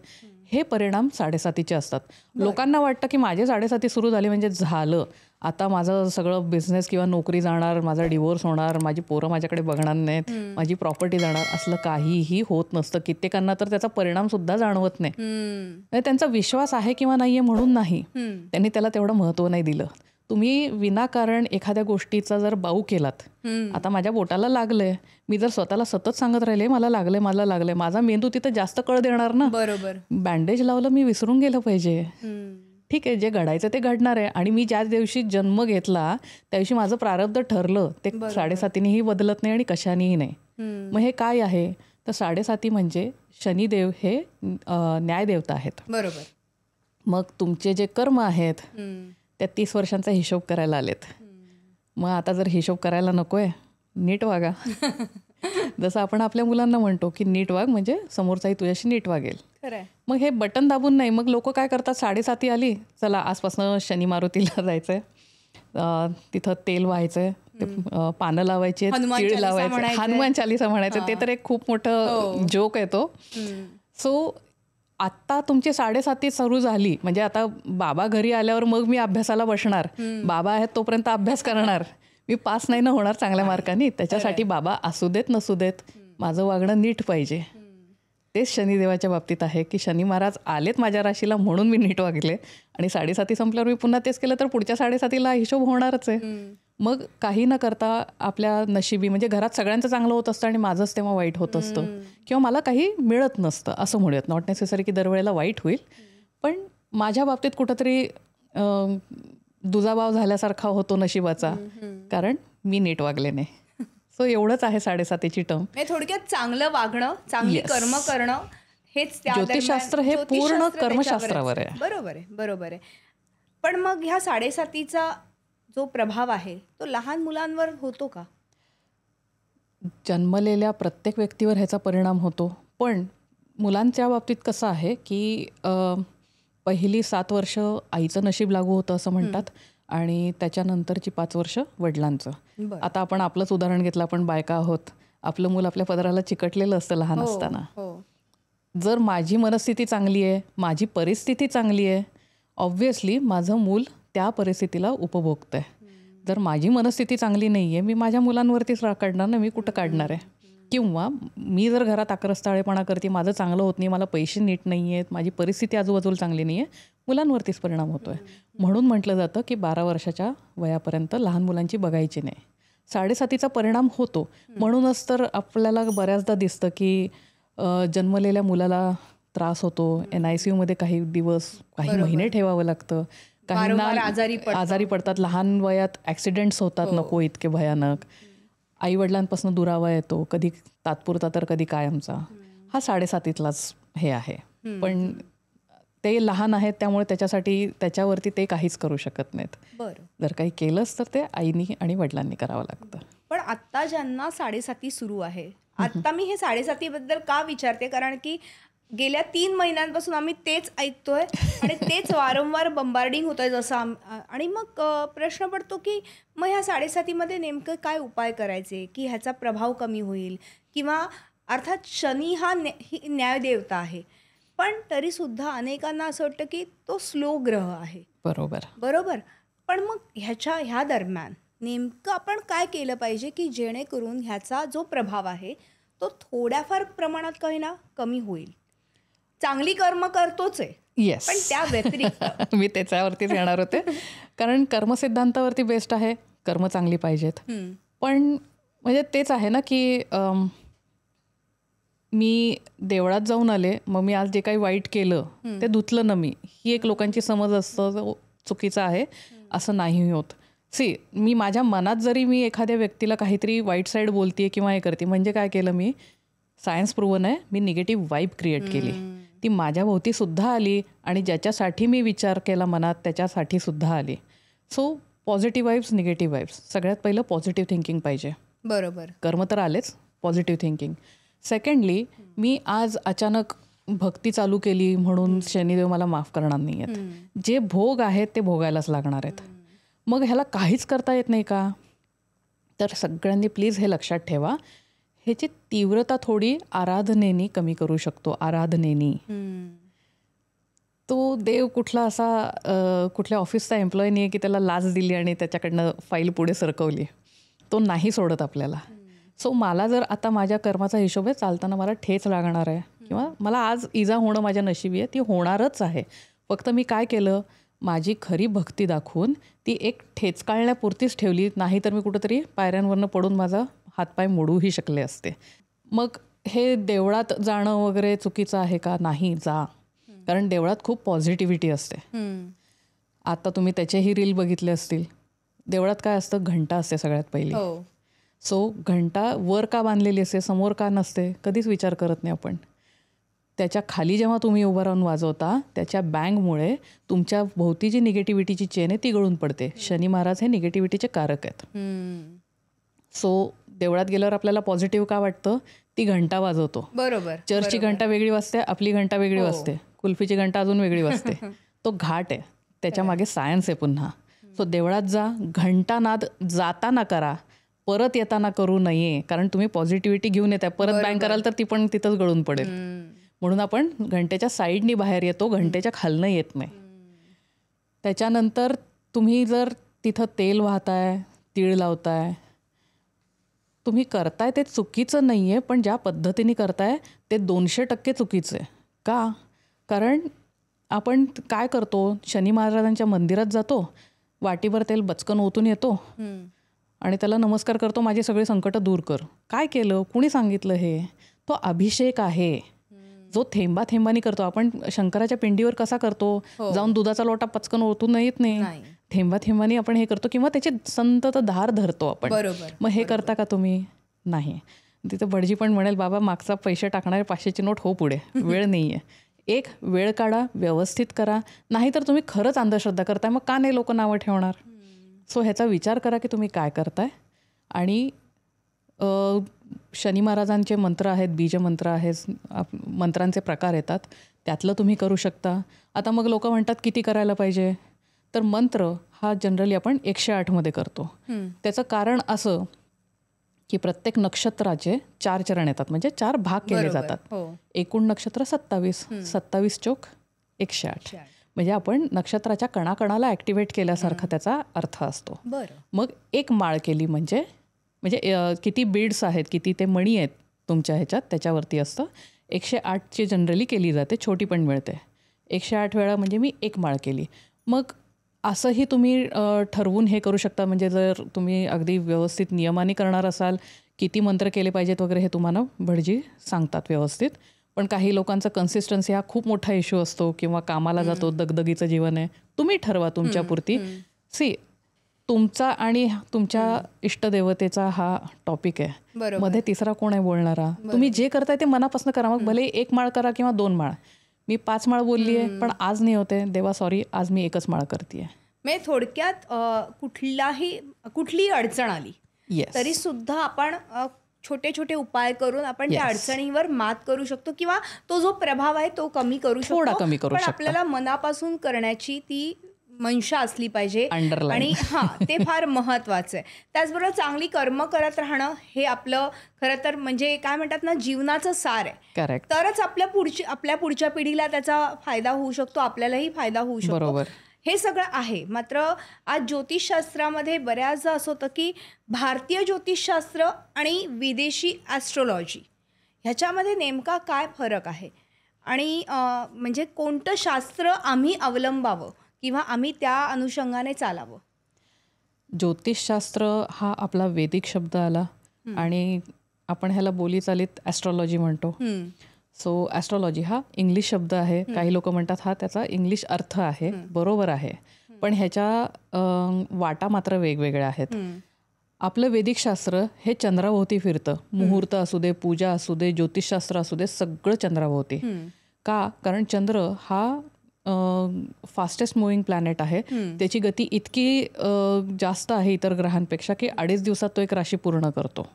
हे परिणाम 7.5चे असतात. लोकांना वाटतं की माझे 7.5 सुरू झाले म्हणजे झालं, आता माझं सगळं बिझनेस किंवा नोकरी जाणार, माझा डिवोर्स होणार, माझी पोरं माझ्याकडे बघणार नाहीत, माझी प्रॉपर्टी जाणार. असलं काहीही होत नसतं. कित्येकांना तर त्याचा परिणाम सुद्धा जाणवत नाही. त्यांचा विश्वास आहे किंवा नाहीये म्हणून नाही, त्यांनी त्याला तेवढं महत्त्व नाही दिलं. तुम्ही विनाकारण एखाद्या गोष्टीचा जर बाऊ केलात, आता माझ्या बोटाला लागलंय, मी जर स्वतःला सतत सांगत राहिले मला लागलंय, माझा मेंदू तिथं जास्त कळ देणार ना. बरोबर. बँडेज लावलं, मी विसरून गेलं पाहिजे. ठीक आहे, जे घडायचं ते घडणार आहे. आणि मी ज्या दिवशी जन्म घेतला त्या दिवशी माझं प्रारब्ध ठरलं, ते 7.5नीही बदलत नाही आणि कशानेही नाही. मग हे काय आहे तर 7.5 म्हणजे शनिदेव हे न्यायदेवता आहेत. बरोबर. मग तुमचे जे कर्म आहेत त्या 30 वर्षांचा हिशोब करायला आलेत. मग आता जर हिशोब करायला नकोय, नीट वागा. जसं आपण आपल्या मुलांना म्हणतो की नीट वाग म्हणजे समोरचाही तुझ्याशी नीट वागेल. मग हे बटन दाबून नाही, मग लोक काय करतात, 7:30 आली, चला आजपासून शनी मारुतीला जायचंय, तिथं तेल व्हायचंय, पानं लावायची, तीळ लावायचे, हनुमान चालीसा म्हणायचं. ते तर एक खूप मोठं जोक आहे तो. सो आत्ता तुमची 7:30 सुरू झाली म्हणजे आता बाबा घरी आल्यावर मग मी अभ्यासाला बसणार, बाबा आहेत तोपर्यंत अभ्यास करणार, मी पास नाही ना होणार चांगल्या मार्कांनी. त्याच्यासाठी बाबा असू देत नसू देत, माझं वागणं नीट पाहिजे. तेच शनिदेवाच्या बाबतीत आहे की शनी महाराज आलेत माझ्या राशीला म्हणून मी नीट वागले, आणि 7:30 संपल्यावर मी पुन्हा तेच केलं तर पुढच्या 7:30 हिशोब होणारच आहे. मग काही न करता आपल्या नशिबी म्हणजे घरात सगळ्यांचं चांगलं होत असतं आणि माझंच तेव्हा वाईट होत असतं, किंवा मला काही मिळत नसतं असं म्हणूयात. नॉट नेसेसरी की दरवेळेला वाईट होईल, पण माझ्या बाबतीत कुठंतरी दुजाभाव झाल्यासारखा होतो नशिबाचा, कारण मी नीट वागले नाही. सो एवढंच आहे 7:30ची टर्म. थोडक्यात चांगलं वागणं, चांगली कर्म करणं, हेच ज्योतिषशास्त्र हे पूर्ण कर्मशास्त्रावर आहे. बरोबर आहे, बरोबर आहे. पण मग ह्या 7:30चा जो प्रभाव आहे तो लहान मुलांवर होतो का? जन्मलेल्या प्रत्येक व्यक्तीवर ह्याचा परिणाम होतो, पण मुलांच्या बाबतीत कसं आहे की पहिली 7 वर्ष आईचं नशीब लागू होतं असं म्हणतात, आणि त्याच्यानंतरची 5 वर्ष वडिलांचं. आता आपण आपलंच उदाहरण घेतलं, आपण बायका आहोत, आपलं मूल आपल्या पदराला चिकटलेलं असतं लहान असताना. जर माझी मनस्थिती चांगली आहे, माझी परिस्थिती चांगली आहे, ऑब्व्हियसली माझं मूल त्या परिस्थितीला उपभोगतंय. जर माझी मनस्थिती चांगली नाही आहे, मी माझ्या मुलांवरतीच राग काढणार ना, मी कुठं काढणार आहे? किंवा मी जर घरात आक्रस्ताळेपणा करते, माझं चांगलं होत नाही, मला पैसे नीट नाही आहेत, माझी परिस्थिती आजूबाजूला चांगली नाही आहे, मुलांवरतीच परिणाम होतो आहे. म्हणून म्हटलं जातं की 12 वर्षाच्या वयापर्यंत लहान मुलांची बघायची नाही. 7:30चा परिणाम होतो. म्हणूनच तर आपल्याला बऱ्याचदा दिसतं की जन्मलेल्या मुलाला त्रास होतो, NICU काही दिवस, काही महिने ठेवावं लागतं, काहींना आजारी पडतात, लहान वयात ॲक्सिडेंट्स होतात नको इतके भयानक, आईवडिलांपासून दुरावा येतो, कधी तात्पुरता तर कधी कायमचा. हा 7:30लाच हे आहे. पण ते लहान आहेत त्यामुळे त्याच्यावरती ते काहीच करू शकत नाहीत. जर काही केलंच तर ते आईनी आणि वडिलांनी करावं लागतं. पण आत्ता ज्यांना 7:30 सुरू आहे, आत्ता मी हे 7:30 बद्दल का विचारते, कारण की गेल्या 3 महिन्यांपासून आम्ही तेच ऐकतोय आणि तेच वारंवार बंबार्डिंग होतंय जसं आणि मग प्रश्न पडतो की मग ह्या 7:30मध्ये नेमकं काय उपाय करायचे की ह्याचा प्रभाव कमी होईल, किंवा अर्थात शनी हा ही न्यायदेवता आहे, पण तरीसुद्धा अनेकांना असं वाटतं की तो स्लो ग्रह आहे. बरोबर. पण मग ह्या दरम्यान नेमकं आपण काय केलं पाहिजे की जेणेकरून ह्याचा जो प्रभाव आहे तो थोड्याफार प्रमाणात काही ना कमी होईल? चांगली कर्म करतोच आहे, येस, पण त्या व्यतिरिक्त मी त्याच्यावरतीच येणार होते, कारण कर्मसिद्धांतावरती बेस्ट आहे, कर्म चांगली पाहिजेत. पण म्हणजे तेच आहे ना की मी देवळात जाऊन आले, मग मी आज जे काही वाईट केलं ते धुतलं ना मी, ही एक लोकांची समज असतं, चुकीचं आहे, असं नाही होत. मी माझ्या मनात जरी मी एखाद्या व्यक्तीला काहीतरी वाईट साईड बोलते किंवा हे करते, म्हणजे काय केलं मी, सायन्स प्रूव्हन आहे, मी निगेटिव्ह वाईब क्रिएट केली. ती माझ्या भोवती सुद्धा आली आणि ज्याच्यासाठी मी विचार केला मनात त्याच्यासाठी सुद्धा आली. So positive vibes, negative vibes, सगळ्यात पहिलं पॉझिटिव्ह थिंकिंग पाहिजे. बरोबर. कर्म तर आलेच, पॉझिटिव्ह थिंकिंग. सेकंडली, मी आज अचानक भक्ती चालू केली म्हणून शनिदेव मला माफ करणार नाही आहेत. जे भोग आहेत ते भोगायलाच लागणार आहेत. मग ह्याला काहीच करता येत नाही का? तर सगळ्यांनी प्लीज हे लक्षात ठेवा, ह्याची तीव्रता थोडी आराधनेनी कमी करू शकतो. आराधनेनी. तो देव कुठला असा कुठल्या ऑफिसचा एम्प्लॉई नाही आहे की त्याला लाच दिली आणि त्याच्याकडनं फाईल पुढे सरकवली. तो नाही सोडत आपल्याला. सो मला जर आता माझ्या कर्माचा हिशोब आहे, चालताना मला ठेच लागणार आहे किंवा मला आज इजा होणं माझ्या नशिबी आहे, ती होणारच आहे. फक्त मी काय केलं, माझी खरी भक्ती दाखवून ती एक ठेचकाळण्यापुरतीच ठेवली, नाही तर मी कुठंतरी पायऱ्यांवरनं पडून माझा हातपाय मोडूही शकले असते. मग हे देवळात जाणं वगैरे चुकीचं आहे का? नाही, जा, कारण देवळात खूप पॉझिटिव्हिटी असते. आता तुम्ही त्याचेही रील बघितले असतील. देवळात काय असतं, घंटा असते सगळ्यात पहिली. सो घंटा वर का बांधलेली असते, समोर का नसते, कधीच विचार करत नाही आपण. त्याच्या खाली जेव्हा तुम्ही उभं राहून वाजवता, त्याच्या बँगमुळे तुमच्या भोवती जी निगेटिव्हिटीची चेन आहे ती गळून पडते. शनी महाराज हे निगेटिव्हिटीचे कारक आहेत. सो देवळात गेल्यावर आपल्याला पॉझिटिव्ह का वाटतं, ती घंटा वाजवतो. बरोबर. चर्चची घंटा वेगळी वाजते, आपली घंटा वेगळी वाजते, कुल्फीची घंटा अजून वेगळी वाजते. तो घाट आहे, त्याच्या मागे सायन्स आहे पुन्हा. सो देवळात जा, घंटानाद जाताना करा, परत येताना करू नये, कारण तुम्ही पॉझिटिव्हिटी घेऊन येताय. परत बँक कराल तर ती पण तिथंच गळून पडेल. म्हणून आपण घंटेच्या साईडनी बाहेर येतो, घंटेच्या खालनं येत नाही. त्याच्यानंतर तुम्ही जर तिथं तेल वाहताय, तीळ लावताय, तुम्ही करताय ते चुकीचं नाही आहे, पण ज्या पद्धतीने करताय ते 200% चुकीचं आहे. का? कारण आपण काय करतो, शनी महाराजांच्या मंदिरात जातो, वाटीभर तेल बचकन ओतून येतो आणि त्याला नमस्कार करतो, माझे सगळे संकट दूर कर. काय केलं? कुणी सांगितलं हे? तो अभिषेक आहे जो थेंबा थेंबानी करतो. आपण शंकराच्या पिंडीवर कसा करतो, जाऊन दुधाचा लोटा पचकन ओतून येत नाही, थेंबा थेंबानी आपण हे करतो, किंवा त्याची संतत धार धरतो आपण. मग हे करता का तुम्ही? नाही. तिथं भटजी पण म्हणेल, बाबा मागचा पैसे टाकणारे 500ची नोट हो पुढे, वेळ नाही आहे. एक वेळ काढा, व्यवस्थित करा. नाहीतर तुम्ही खरंच अंधश्रद्धा करताय, मग का नाही लोक नावं ठेवणार? सो ह्याचा विचार करा की तुम्ही काय करताय. आणि शनी महाराजांचे मंत्र आहेत, बीजमंत्र आहेत, मंत्रांचे प्रकार येतात, त्यातलं तुम्ही करू शकता. आता मग लोक म्हणतात किती करायला पाहिजे, तर मंत्र हा जनरली आपण 108 करतो. त्याचं कारण असं की प्रत्येक नक्षत्राचे 4 चरण येतात, म्हणजे 4 भाग केले जातात. एकूण नक्षत्र 27, 27 चोक 108. म्हणजे आपण नक्षत्राच्या कणाकणाला ॲक्टिवेट केल्यासारखा त्याचा अर्थ असतो. मग एक माळ केली म्हणजे किती बीड्स आहेत, किती ते मणी आहेत तुमच्या ह्याच्यात, त्याच्यावरती असतं. 108ची जनरली केली जाते, छोटी पण मिळते. 108 वेळा म्हणजे मी एक माळ केली. मग असंही तुम्ही ठरवून हे करू शकता. म्हणजे जर तुम्ही अगदी व्यवस्थित नियमाने करणार असाल, किती मंत्र केले पाहिजेत वगैरे हे तुम्हाला भटजी सांगतात व्यवस्थित. पण काही लोकांचा कन्सिस्टन्सी हा खूप मोठा इश्यू असतो, किंवा कामाला जातो, दगदगीचं जीवन आहे. तुम्ही ठरवा तुमच्यापुरती. तुमचा आणि तुमच्या इष्टदेवतेचा हा टॉपिक आहे. मध्ये तिसरा कोण आहे बोलणारा? तुम्ही जे करताय ते मनापासून करा. मग भले 1 माळ करा किंवा 2 माळ. मी 5 माळ बोलली आहे, पण आज नाही होते, देवा सॉरी, आज मी 1च माळ करते. म्हणजे थोडक्यात कुठलीही अडचण आली तरी सुद्धा आपण छोटे छोटे उपाय करून आपण त्या अडचणीवर मात करू शकतो, किंवा तो जो प्रभाव आहे तो कमी करू शकतो. थोडा कमी करू शकतो. आपल्याला मनापासून करण्याची ती मनशा असली पाहिजे, आणि ते फार महत्वाचं आहे. त्याचबरोबर चांगली कर्म करत राहणं हे आपलं खरं तर म्हणजे काय म्हणतात ना, जीवनाचं सार आहे. करेक्ट. तरच आपल्या पुढच्या पिढीला त्याचा फायदा होऊ शकतो, आपल्यालाही फायदा होऊ शकतो. बरोबर. हे सगळं आहे. मात्र आज ज्योतिषशास्त्रामध्ये बऱ्याचदा असं होतं की भारतीय ज्योतिषशास्त्र आणि विदेशी ॲस्ट्रोलॉजी ह्याच्यामध्ये नेमका काय फरक आहे, आणि म्हणजे कोणतं शास्त्र आम्ही अवलंबावं किंवा आम्ही त्या अनुषंगाने चालावं? ज्योतिषशास्त्र हा आपला वैदिक शब्द आला, आणि आपण ह्याला बोलीचालीत ॲस्ट्रॉलॉजी म्हणतो. सो ॲस्ट्रॉलॉजी हा इंग्लिश शब्द आहे. काही लोक म्हणतात हा त्याचा इंग्लिश अर्थ आहे. बरोबर आहे, पण ह्याच्या वाटा मात्र वेगवेगळ्या आहेत. आपलं वैदिक शास्त्र हे चंद्राभोवती फिरतं. मुहूर्त असू दे, पूजा असू दे, ज्योतिषशास्त्र असू दे, सगळं चंद्राभोवती. का? कारण चंद्र हा फास्टेस्ट मुव्हिंग प्लॅनेट आहे. त्याची गती इतकी जास्त आहे इतर ग्रहांपेक्षा की 2.5 दिवसात तो एक राशी पूर्ण करतो.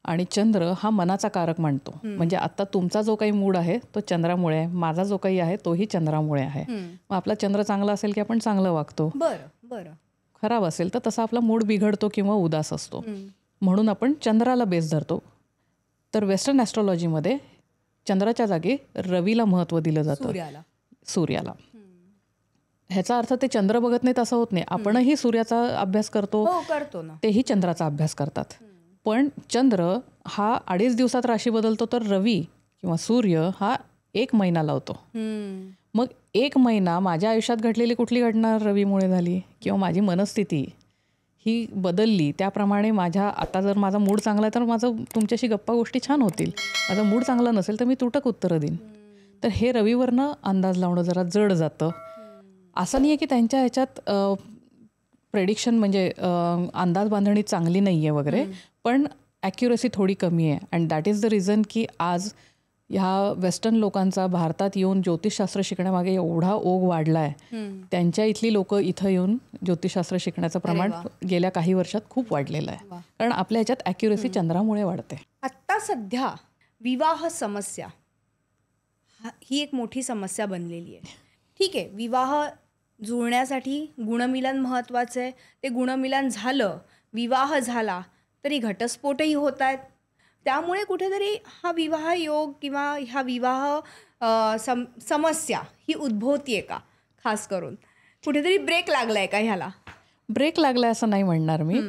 आणि चंद्र हा मनाचा कारक मानतो. म्हणजे आता तुमचा जो काही मूड आहे तो चंद्रामुळे आहे, माझा जो काही आहे तोही चंद्रामुळे आहे. मग आपला चंद्र चांगला असेल की आपण चांगलं वागतो, खराब असेल तर तसा आपला मूड बिघडतो किंवा उदास असतो. म्हणून आपण चंद्राला बेस धरतो. तर वेस्टर्न ॲस्ट्रॉलॉजीमध्ये चंद्राच्या जागी रवीला महत्त्व दिलं जातं, सूर्याला. ह्याचा अर्थ ते चंद्र बघत नाहीत असं होत नाही. आपणही सूर्याचा अभ्यास करतो ना, तेही चंद्राचा अभ्यास करतात. पण चंद्र हा 2.5 दिवसात राशी बदलतो, तर रवी किंवा सूर्य हा 1 महिना लावतो. मग 1 महिना माझ्या आयुष्यात घडलेली कुठली घटना रवीमुळे झाली, किंवा माझी मनस्थिती ही बदलली, त्याप्रमाणे आता जर माझा मूड चांगला आहे तर माझं तुमच्याशी गप्पा गोष्टी छान होतील. माझा मूड चांगला नसेल तर मी तुटक उत्तरं देईन. तर हे रवीवरनं अंदाज लावणं जरा जड जातं. असं नाही आहे की त्यांच्या ह्याच्यात प्रेडिक्शन म्हणजे अंदाज बांधणी चांगली नाही आहे वगैरे, पण ॲक्युरसी थोडी कमी आहे. And that is the reason की आज ह्या वेस्टर्न लोकांचा भारतात येऊन ज्योतिषशास्त्र शिकण्यामागे एवढा ओघ वाढला आहे. त्यांच्या इथली लोक इथं येऊन ज्योतिषशास्त्र शिकण्याचं प्रमाण गेल्या काही वर्षात खूप वाढलेलं आहे. कारण आपल्या ह्याच्यात ॲक्युरसी चंद्रामुळे वाढते. आत्ता सध्या विवाह समस्या ही एक मोठी समस्या बनलेली आहे. ठीक आहे, विवाह जुळण्यासाठी गुणमिलन महत्त्वाचं आहे. ते गुणमिलन झालं, विवाह झाला तरी घटस्फोटही होत आहेत. त्यामुळे कुठेतरी हा विवाह योग किंवा ह्या विवाह समस्या ही उद्भवतीये का? खास करून कुठेतरी ब्रेक लागलाय का ह्याला? ब्रेक लागलाय असं नाही म्हणणार मी.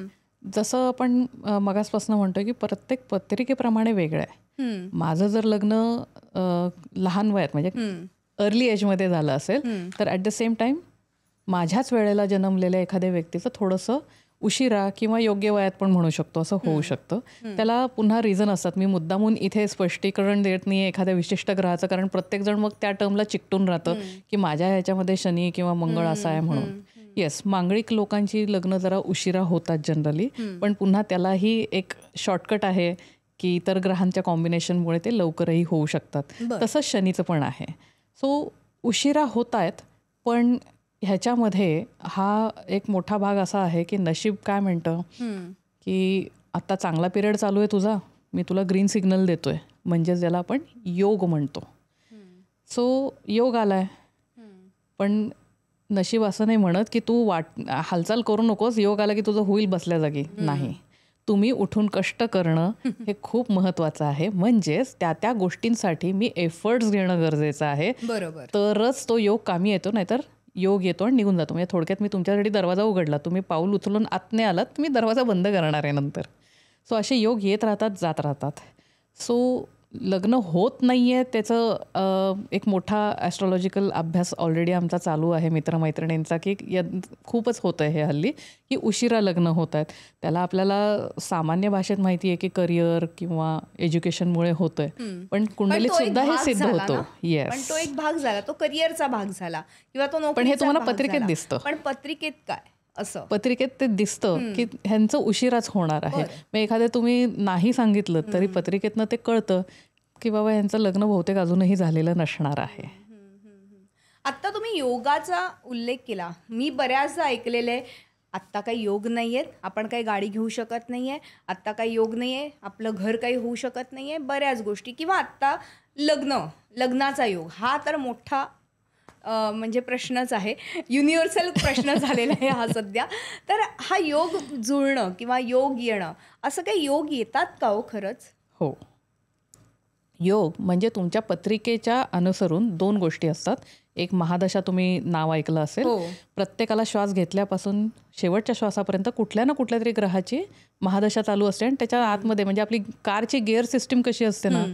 जसं आपण मगासपासून म्हणतोय की प्रत्येक पत्रिकेप्रमाणे वेगळं आहे. माझं जर लग्न लहान वयात म्हणजे अर्ली एजमध्ये झालं असेल तर ॲट द सेम टाईम माझ्याच वेळेला जन्मलेल्या एखाद्या व्यक्तीचं थोडंसं उशिरा किंवा योग्य वयात पण म्हणू शकतो असं होऊ शकतं. त्याला पुन्हा रिझन असतात. मी मुद्दामून इथे स्पष्टीकरण देत नाही एखाद्या विशिष्ट ग्रहाचं, कारण प्रत्येकजण मग त्या टर्मला चिकटून राहतं की माझ्या ह्याच्यामध्ये शनी किंवा मंगळ असा आहे म्हणून. येस, मांगलिक लोकांची लग्न जरा उशिरा होतात जनरली, पण पुन्हा त्यालाही एक शॉर्टकट आहे की इतर ग्रहांच्या कॉम्बिनेशनमुळे ते लवकरही होऊ शकतात. तसंच शनीचं पण आहे. सो उशिरा होत आहेत, पण ह्याच्यामध्ये हा एक मोठा भाग असा आहे की नशीब काय म्हणतं की आता चांगला पिरियड चालू आहे तुझा, मी तुला ग्रीन सिग्नल देतोय, म्हणजे ज्याला आपण योग म्हणतो. सो योग आलाय, पण नशीब असं नाही म्हणत की तू हालचाल करू नकोस, योग आला की तुझं होईल बसल्या जागी. नाही, तुम्ही उठून कष्ट करणं हे खूप महत्वाचं आहे. म्हणजेच त्या त्या गोष्टींसाठी मी एफर्ट्स घेणं गरजेचं आहे. बरोबर, तरच तो योग कामी येतो, नाहीतर योग येतो आणि निघून जातो. म्हणजे थोडक्यात मी तुमच्यासाठी दरवाजा उघडला, तुम्ही पाऊल उचलून आत नाही आलात, तुम्ही दरवाजा बंद करणार आहे नंतर. सो असे योग येत राहतात, जात राहतात. सो लग्न होत नाही आहे त्याचं एक मोठा ॲस्ट्रॉलॉजिकल अभ्यास ऑलरेडी आमचा चालू आहे मित्रमैत्रिणींचा, की खूपच होतं आहे हे हल्ली की उशिरा लग्न होत आहेत. त्याला आपल्याला सामान्य भाषेत माहिती आहे की करिअर किंवा एज्युकेशनमुळे होतंय, पण कुंडलीत सुद्धा हे सिद्ध होतं. येस, तो एक भाग झाला, तो करिअरचा भाग झाला किंवा तो नोकरीचा. पण हे तुम्हाला पत्रिकेत दिसतं. पण पत्रिकेत काय असं पत्रिकेत ते दिसतं की ह्यांचं उशिराच होणार आहे. मग एखाद्या तुम्ही नाही सांगितलं तरी पत्रिकेतनं ते कळतं की बाबा यांचं लग्न बहुतेक अजूनही झालेलं नसणार आहे. आत्ता तुम्ही योगाचा उल्लेख केला. मी बऱ्याचदा ऐकलेलं आहे, आत्ता काही योग नाही आहेत, आपण काही गाडी घेऊ शकत नाही आहे, आत्ता काही योग नाही आहे, आपलं घर काही होऊ शकत नाही आहे, बऱ्याच गोष्टी. किंवा आत्ता लग्नाचा योग हा तर मोठा म्हणजे प्रश्नच आहे, युनिव्हर्सल प्रश्न झालेला आहे हा सध्या. तर हा योग जुळणं किंवा योग येणं, असं काही योग येतात का हो खरंच? हो, योग म्हणजे तुमच्या पत्रिकेच्या अनुसरून 2 गोष्टी असतात. एक महादशा, तुम्ही नाव ऐकलं असेल. प्रत्येकाला श्वास घेतल्यापासून शेवटच्या श्वासापर्यंत कुठल्या ना कुठल्या तरी ग्रहाची महादशा चालू असते आणि त्याच्या आतमध्ये म्हणजे आपली कारची गिअर सिस्टीम कशी असते ना,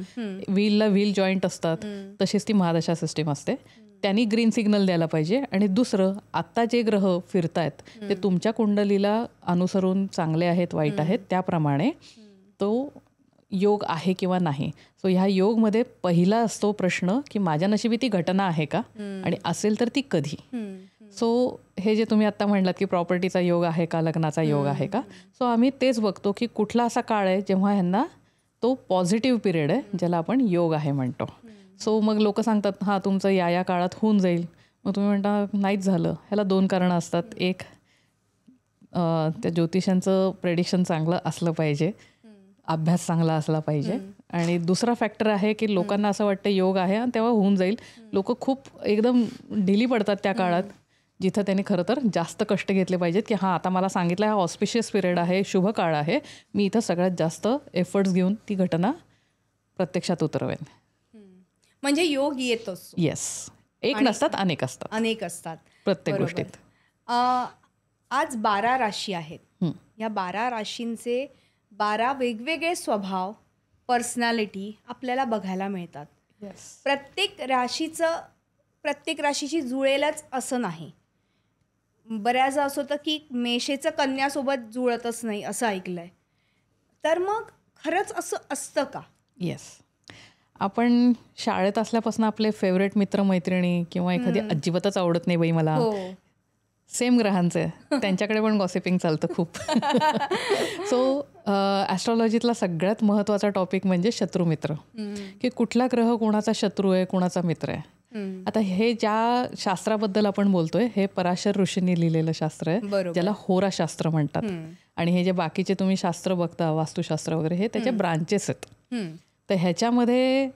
व्हीलला व्हील जॉईंट असतात, तशीच ती महादशा सिस्टीम असते. त्यांनी ग्रीन सिग्नल द्यायला पाहिजे. आणि दुसरं, आत्ता जे ग्रह फिरतायत ते तुमच्या कुंडलीला अनुसरून चांगले आहेत वाईट आहेत त्याप्रमाणे तो योग आहे किंवा नाही. सो ह्या योगमध्ये पहिला असतो प्रश्न की माझ्या नशिबी ती घटना आहे का, आणि असेल तर ती कधी. सो हे जे तुम्ही आत्ता म्हणलात की प्रॉपर्टीचा योग आहे का, लग्नाचा योग आहे का, सो आम्ही तेच बघतो की कुठला असा काळ आहे जेव्हा ह्यांना तो पॉझिटिव्ह पिरियड आहे ज्याला आपण योग आहे म्हणतो. सो मग लोक सांगतात हां तुमचं या काळात होऊन जाईल. मग तुम्ही म्हणता नाहीच झालं. ह्याला 2 कारणं असतात. एक, त्या ज्योतिषांचं प्रेडिक्शन चांगलं असलं पाहिजे, अभ्यास चांगला असला पाहिजे. आणि दुसरा फॅक्टर आहे की लोकांना असं वाटतं योग आहे आणि तेव्हा होऊन जाईल. लोक खूप एकदम ढिली पडतात त्या काळात, जिथं त्यांनी खरं तर जास्त कष्ट घेतले पाहिजेत की हां आता मला सांगितलं हा ऑस्पिशियस पिरियड आहे, शुभ काळ आहे, मी इथं सगळ्यात जास्त एफर्ट्स घेऊन ती घटना प्रत्यक्षात उतरवेन. म्हणजे योग येतोच. येस, एक नसतात, अनेक असतात प्रत्येक गोष्टीत. आज 12 राशी आहेत. या 12 राशींचे 12 वेगवेगळे स्वभाव, पर्सनॅलिटी आपल्याला बघायला मिळतात. प्रत्येक राशीची जुळेलच असं नाही. बऱ्याचदा असं होतं की मेषेचं कन्यासोबत जुळतच नाही असं ऐकलंय. तर मग खरंच असं असतं का? येस, आपण शाळेत असल्यापासून आपले फेवरेट मित्रमैत्रिणी किंवा एखादी अजिबातच आवडत नाही बाई मला, सेम ग्रहांचे, त्यांच्याकडे पण गॉसिपिंग चालतं खूप. सो ॲस्ट्रॉलॉजीतला सगळ्यात महत्त्वाचा टॉपिक म्हणजे शत्रुमित्र, की कुठला ग्रह कोणाचा शत्रू आहे, कोणाचा मित्र आहे. आता हे ज्या शास्त्राबद्दल आपण बोलतोय हे पराशर ऋषींनी लिहिलेलं शास्त्र आहे, ज्याला होराशास्त्र म्हणतात. आणि हे जे बाकीचे तुम्ही शास्त्र बघता, वास्तुशास्त्र वगैरे, हे त्याचे ब्रांचेस आहेत. तर ह्याच्यामध्ये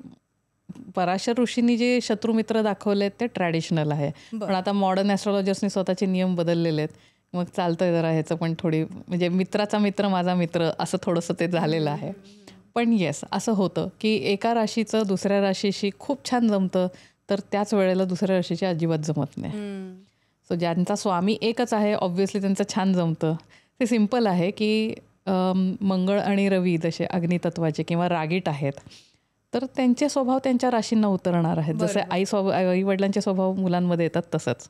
पराशर ऋषींनी जे शत्रुमित्र दाखवले आहेत ते ट्रॅडिशनल आहे. पण आता मॉडर्न ॲस्ट्रॉलॉजर्सनी स्वतःचे नियम बदललेले आहेत. मग चालतंय जरा ह्याचं पण थोडी म्हणजे मित्राचा मित्र माझा मित्र असं थोडंसं ते झालेलं आहे. पण येस, असं होतं की एका राशीचं दुसऱ्या राशीशी खूप छान जमतं, तर त्याच वेळेला दुसऱ्या राशीची अजिबात जमत नाही. सो ज्यांचा स्वामी एकच आहे ऑब्व्हियसली त्यांचं छान जमतं. ते सिम्पल आहे की मंगळ आणि रवी जसे अग्नितत्वाचे किंवा रागीट आहेत, तर त्यांचे स्वभाव त्यांच्या राशींना उतरणार आहेत. जसे आई वडिलांचे स्वभाव मुलांमध्ये येतात तसंच.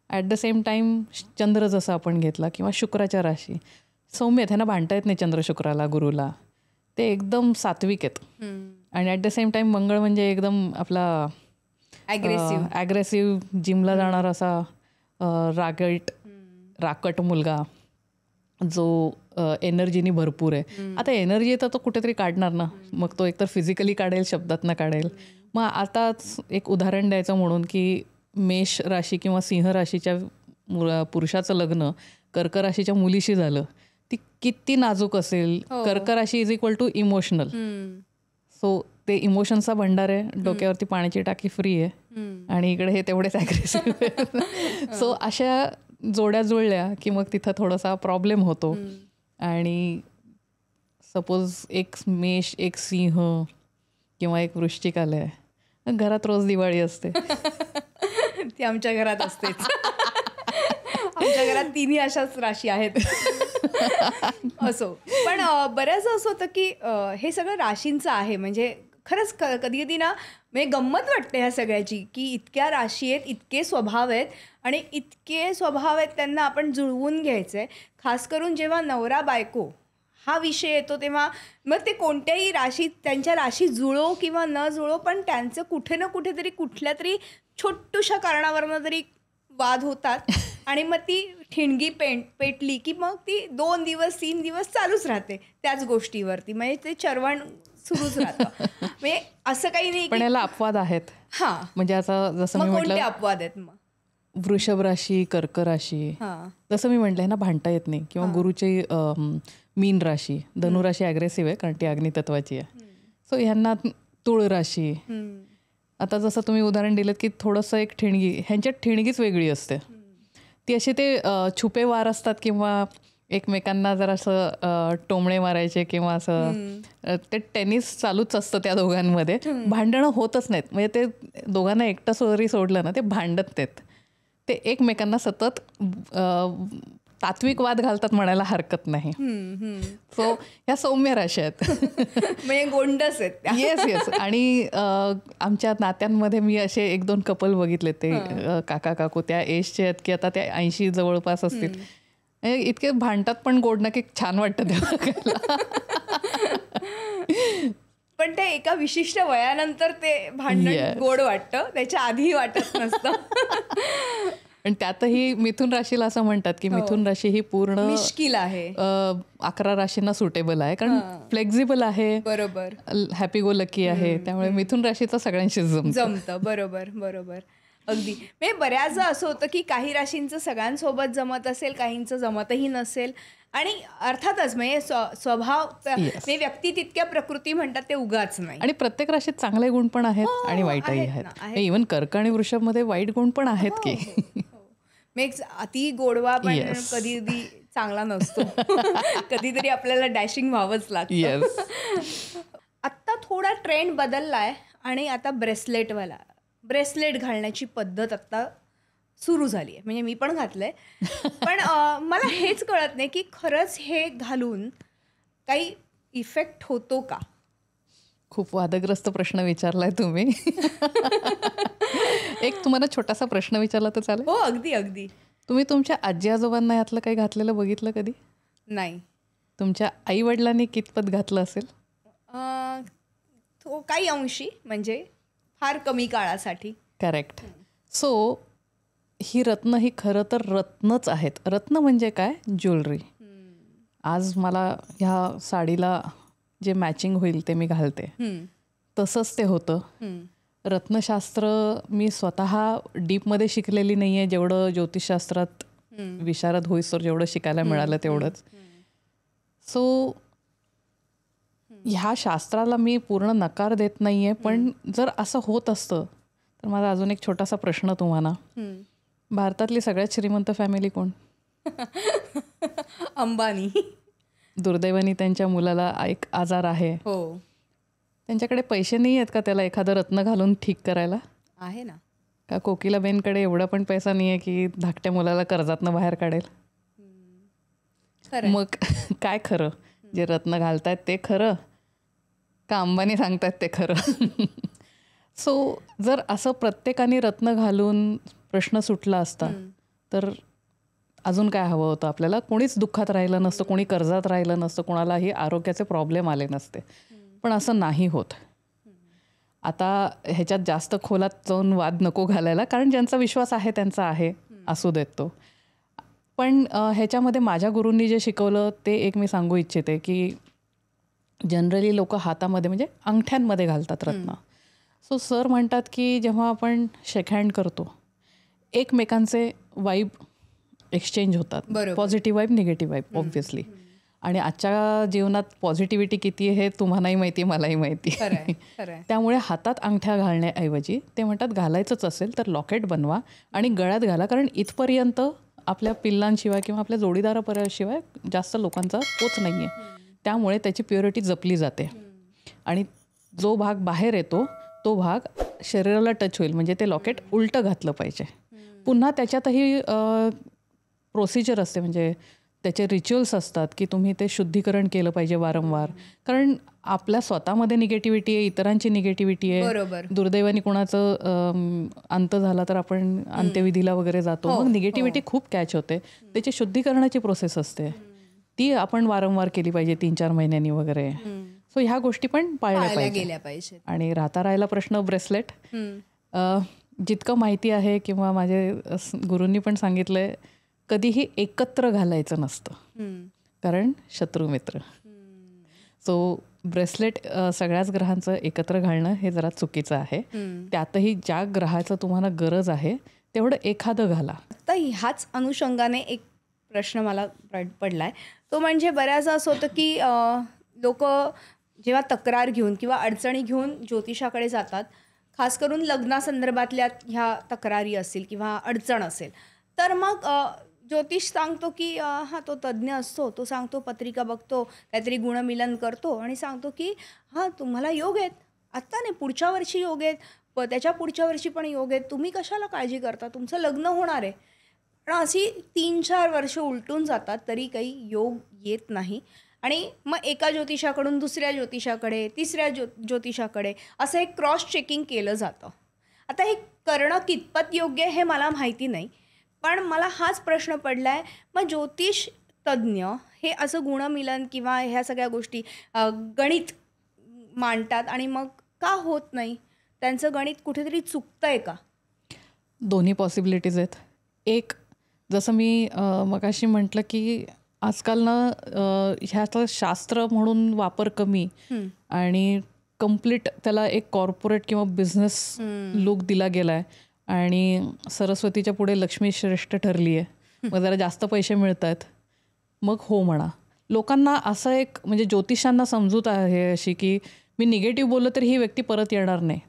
ॲट द सेम टाईम चंद्र जसं आपण घेतला किंवा शुक्राच्या राशी सौम्य आहेत, ह्यांना भांडता येत नाही चंद्र शुक्राला गुरुला, ते एकदम सात्विक आहेत. आणि ॲट द सेम टाईम मंगळ म्हणजे एकदम आपला ॲग्रेसिव्ह जिमला जाणारा असा राकट मुलगा जो एनर्जीनी भरपूर आहे. आता एनर्जी तर तो कुठेतरी काढणार ना, मग तो एकतर फिजिकली काढेल, शब्दातनं काढेल. मग आताच एक उदाहरण द्यायचं म्हणून की मेष राशी किंवा सिंह राशीच्या पुरुषाचं लग्न कर्क राशीच्या मुलीशी झालं, ती किती नाजूक असेल. कर्क राशी is equal to emotional. So ते इमोशनचा भंडार आहे, डोक्यावरती पाण्याची टाकी फ्री आहे आणि इकडे हे तेवढेच ॲग्रेसिव्ह. सो अशा जोड्या जुळल्या की मग तिथं थोडासा प्रॉब्लेम होतो. आणि सपोज एक मेष, एक सिंह किंवा एक वृश्चिक आलं आहे, घरात रोज दिवाळी असते. ती आमच्या घरात असतेच. आमच्या घरात तिन्ही अशाच राशी आहेत. असो, पण बऱ्याचदा असं होतं की हे सगळं राशींचं आहे. म्हणजे खरंच कधी कधी ना म्हणजे गंमत वाटते ह्या सगळ्याची की इतक्या राशी आहेत, इतके स्वभाव आहेत आणि इतके स्वभाव आहेत त्यांना आपण जुळवून घ्यायचं आहे. खास करून जेव्हा नवरा बायको हा विषय येतो तेव्हा मग ते कोणत्याही राशी त्यांच्या राशी जुळो किंवा न जुळो, पण त्यांचं कुठे ना कुठेतरी कुठल्या तरी छोटूशा कारणावरनं तरी वाद होतात. आणि मग ती ठिणगी पेटली की मग ती 2 दिवस 3 दिवस चालूच राहते त्याच गोष्टीवरती. म्हणजे ते चरवण सुरूच राहतं. म्हणजे असं काही नाही. पण याला अपवाद आहेत. हां, म्हणजे आता जसं मी म्हटलं अपवाद आहेत. मग वृषभ राशी, कर्क राशी, जसं मी म्हटलंय ना भांडता येत नाही. किंवा गुरुची मीन राशी, धनुराशी ॲग्रेसिव्ह आहे कारण ती अग्नितत्वाची आहे. सो ह्यांना तुळ राशी. आता जसं तुम्ही उदाहरण दिलं की थोडंसं एक ठिणगी, ह्यांच्यात ठिणगीच वेगळी असते. ती अशी ते छुपे वार असतात किंवा एकमेकांना जरा असं टोमणे मारायचे किंवा असं ते टेनिस चालूच असतं त्या दोघांमध्ये. भांडणं होतच नाहीत. म्हणजे ते दोघांना एकटं सोडलं ना ते भांडत नाहीत. ते एकमेकांना सतत तात्विक वाद घालतात म्हणायला हरकत नाही. सो ह्या सौम्य राशी आहेत. म्हणजे गोंडस आहेत. येस. आणि आमच्या नात्यांमध्ये मी असे 1-2 कपल बघितले, ते काका काकू त्या एजचे आहेत की आता त्या 80 जवळपास असतील. इतके भांडतात पण गोड ना की छान वाटतं तेव्हा. पण ते एका विशिष्ट वयानंतर ते भांडण गोड वाटतं, त्याच्या आधी वाटत नसतं. आणि त्यातही मिथुन राशीला असं म्हणतात की मिथुन राशी ही पूर्ण मिश्किल आहे, 11 राशींना सुटेबल आहे कारण फ्लेक्झिबल आहे. बरोबर. हॅपी गो लकी आहे. त्यामुळे मिथुन राशीचं सगळ्यांशी जमतं. बरोबर. अगदी. म्हणजे बऱ्याचदा असं होतं की काही राशींचं सगळ्यांसोबत जमत असेल, काहींचं जमतही नसेल. आणि अर्थातच म्हणजे स्वभाव व्यक्ती तितक्या प्रकृती म्हणतात ते उगाच नाही. आणि प्रत्येक राशीत चांगले गुण पण आहेत आणि वाईटही आहेत. इव्हन कर्क आणि वृषभ मध्ये वाईट गुण पण आहेत की. अति गोडवा पण कधी चांगला नसतो. कधीतरी आपल्याला डॅशिंग व्हावंच लागतं. आत्ता थोडा ट्रेंड बदललाय आणि आता ब्रेसलेट घालण्याची पद्धत आत्ता सुरू झाली आहे. म्हणजे मी पण घातलंय. पण मला हेच कळत नाही की खरंच हे घालून काही इफेक्ट होतो का. खूप वादग्रस्त प्रश्न विचारलाय तुम्ही. एक तुम्हाला छोटासा प्रश्न विचारला तर चालेल. हो, अगदी. तुम्ही तुमच्या आजी आजोबांना यातलं काही घातलेलं बघितलं कधी. नाही. तुमच्या आई वडिलांनी कितपत घातलं असेल. काही अंशी, म्हणजे फार कमी काळासाठी. करेक्ट. सो ही रत्न ही खरं तर रत्नच आहेत. रत्न म्हणजे काय, ज्वेलरी. आज मला ह्या साडीला जे मॅचिंग होईल ते मी घालते, तसंच ते होतं. रत्नशास्त्र मी स्वतः डीपमध्ये शिकलेली नाही आहे, जेवढं ज्योतिषशास्त्रात विशारद होईस्तोवर जेवढं शिकायला मिळालं तेवढंच. सो ह्या शास्त्राला मी पूर्ण नकार देत नाही आहे, पण जर असं होत असतं तर माझा अजून एक छोटासा प्रश्न तुम्हाला, भारतातली सगळ्यात श्रीमंत फॅमिली कोण? अंबानी. दुर्दैवानी त्यांच्या मुलाला एक आजार आहे. हो. त्यांच्याकडे पैसे नाही आहेत का त्याला एखादं रत्न घालून ठीक करायला? आहे ना. का कोकिलाबेनकडे एवढा पण पैसा नाही आहे की धाकट्या मुलाला कर्जातनं बाहेर काढेल? मग काय खरं? जे रत्न घालतायत ते खरं का अंबानी सांगतायत ते खरं? सो जर असं प्रत्येकाने रत्न घालून प्रश्न सुटला असता तर अजून काय हवं होतं आपल्याला? कोणीच दुःखात राहिलं नसतं, कोणी कर्जात राहिलं नसतं, कोणालाही आरोग्याचे प्रॉब्लेम आले नसते. पण असं नाही होत. आता ह्याच्यात जास्त खोलात जाऊन वाद नको घालायला, कारण ज्यांचा विश्वास आहे त्यांचा आहे, असू देत तो. पण ह्याच्यामध्ये माझ्या गुरूंनी जे शिकवलं ते एक मी सांगू इच्छिते की जनरली लोक हातामध्ये म्हणजे अंगठ्यांमध्ये घालतात रत्न. सो सर म्हणतात की जेव्हा आपण शेक हँड करतो एकमेकांचे वाईब एक्सचेंज होतात, positive vibe, negative vibe obviously. आणि आजच्या जीवनात पॉझिटिव्हिटी किती आहे हे तुम्हालाही माहिती, मलाही माहिती. त्यामुळे हातात अंगठ्या घालण्याऐवजी ते म्हणतात घालायचंच असेल तर लॉकेट बनवा आणि गळ्यात घाला, कारण इथपर्यंत आपल्या पिल्लांशिवाय किंवा आपल्या जोडीदाराशिवाय जास्त लोकांचा पोच नाही आहे. त्यामुळे त्याची प्युरिटी जपली जाते आणि जो भाग बाहेर येतो तो भाग शरीराला टच होईल, म्हणजे ते लॉकेट उलटं घातलं पाहिजे. पुन्हा त्याच्यातही प्रोसिजर असते, म्हणजे त्याचे रिच्युअल्स असतात की तुम्ही ते शुद्धीकरण केलं पाहिजे वारंवार, कारण आपल्या स्वतःमध्ये निगेटिव्हिटी आहे, इतरांची निगेटिव्हिटी आहे. दुर्दैवाने कोणाचं अंत झाला तर आपण अंत्यविधीला वगैरे जातो, मग निगेटिव्हिटी खूप कॅच होते. त्याची शुद्धीकरणाची प्रोसेस असते, ती आपण वारंवार केली पाहिजे 3-4 महिन्यांनी वगैरे. सो ह्या गोष्टी पण पाळल्या गेल्या पाहिजे. आणि राहिला प्रश्न ब्रेसलेट, जितकं माहिती आहे किंवा माझे गुरूंनी पण सांगितलंय कधीही एकत्र घालायचं नसतं, कारण शत्रू मित्र. सो ब्रेसलेट सगळ्याच ग्रहांचं एकत्र घालणं हे जरा चुकीचं आहे. त्यातही ज्या ग्रहाचं तुम्हाला गरज आहे तेवढं एखादं घाला. आता ह्याच अनुषंगाने एक प्रश्न मला पडलाय, तो म्हणजे बऱ्याचदा असं होतं की लोक जेव्हा तक्रार घेऊन किंवा अडचणी घेऊन ज्योतिषाकडे जातात, खास करून लग्नासंदर्भातल्या ह्या तक्रारी असतील किंवा अडचण असेल, तर मग ज्योतिष सांगतो की हां तो तज्ज्ञ असतो, तो सांगतो, पत्रिका बघतो, काहीतरी गुणमिलन करतो आणि सांगतो की हां तुम्हाला योग आहेत, आत्ता नाही पुढच्या वर्षी योग आहेत, त्याच्या पुढच्या वर्षी पण योग आहेत, तुम्ही कशाला काळजी करता, तुमचं लग्न होणार आहे. पण अशी 3-4 वर्ष उलटून जातात तरी काही योग येत नाही. आणि मग एका ज्योतिषाकडून दुसऱ्या ज्योतिषाकडे, तिसऱ्या ज्योतिषाकडे असं एक क्रॉस चेकिंग केलं जातं. आता हे करणं कितपत योग्य हे मला माहिती नाही, पण मला हाच प्रश्न पडला आहे, मग ज्योतिष तज्ज्ञ हे असं गुणमिलन किंवा ह्या सगळ्या गोष्टी गणित मांडतात आणि मग का होत नाही? त्यांचं गणित कुठेतरी चुकतंय का? दोन्ही पॉसिबिलिटीज आहेत. एक, जसं मी मगाशी म्हटलं की आजकाल ना ह्याचं शास्त्र म्हणून वापर कमी आणि कम्प्लीट त्याला एक कॉर्पोरेट किंवा बिझनेस लुक दिला गेला आहे आणि सरस्वतीच्या पुढे लक्ष्मी श्रेष्ठ ठरली आहे, मग जरा जास्त पैसे मिळत आहेत मग हो म्हणा. लोकांना असं एक म्हणजे ज्योतिषांना समजूत आहे अशी की मी निगेटिव्ह बोललं तर ही व्यक्ती परत येणार नाही.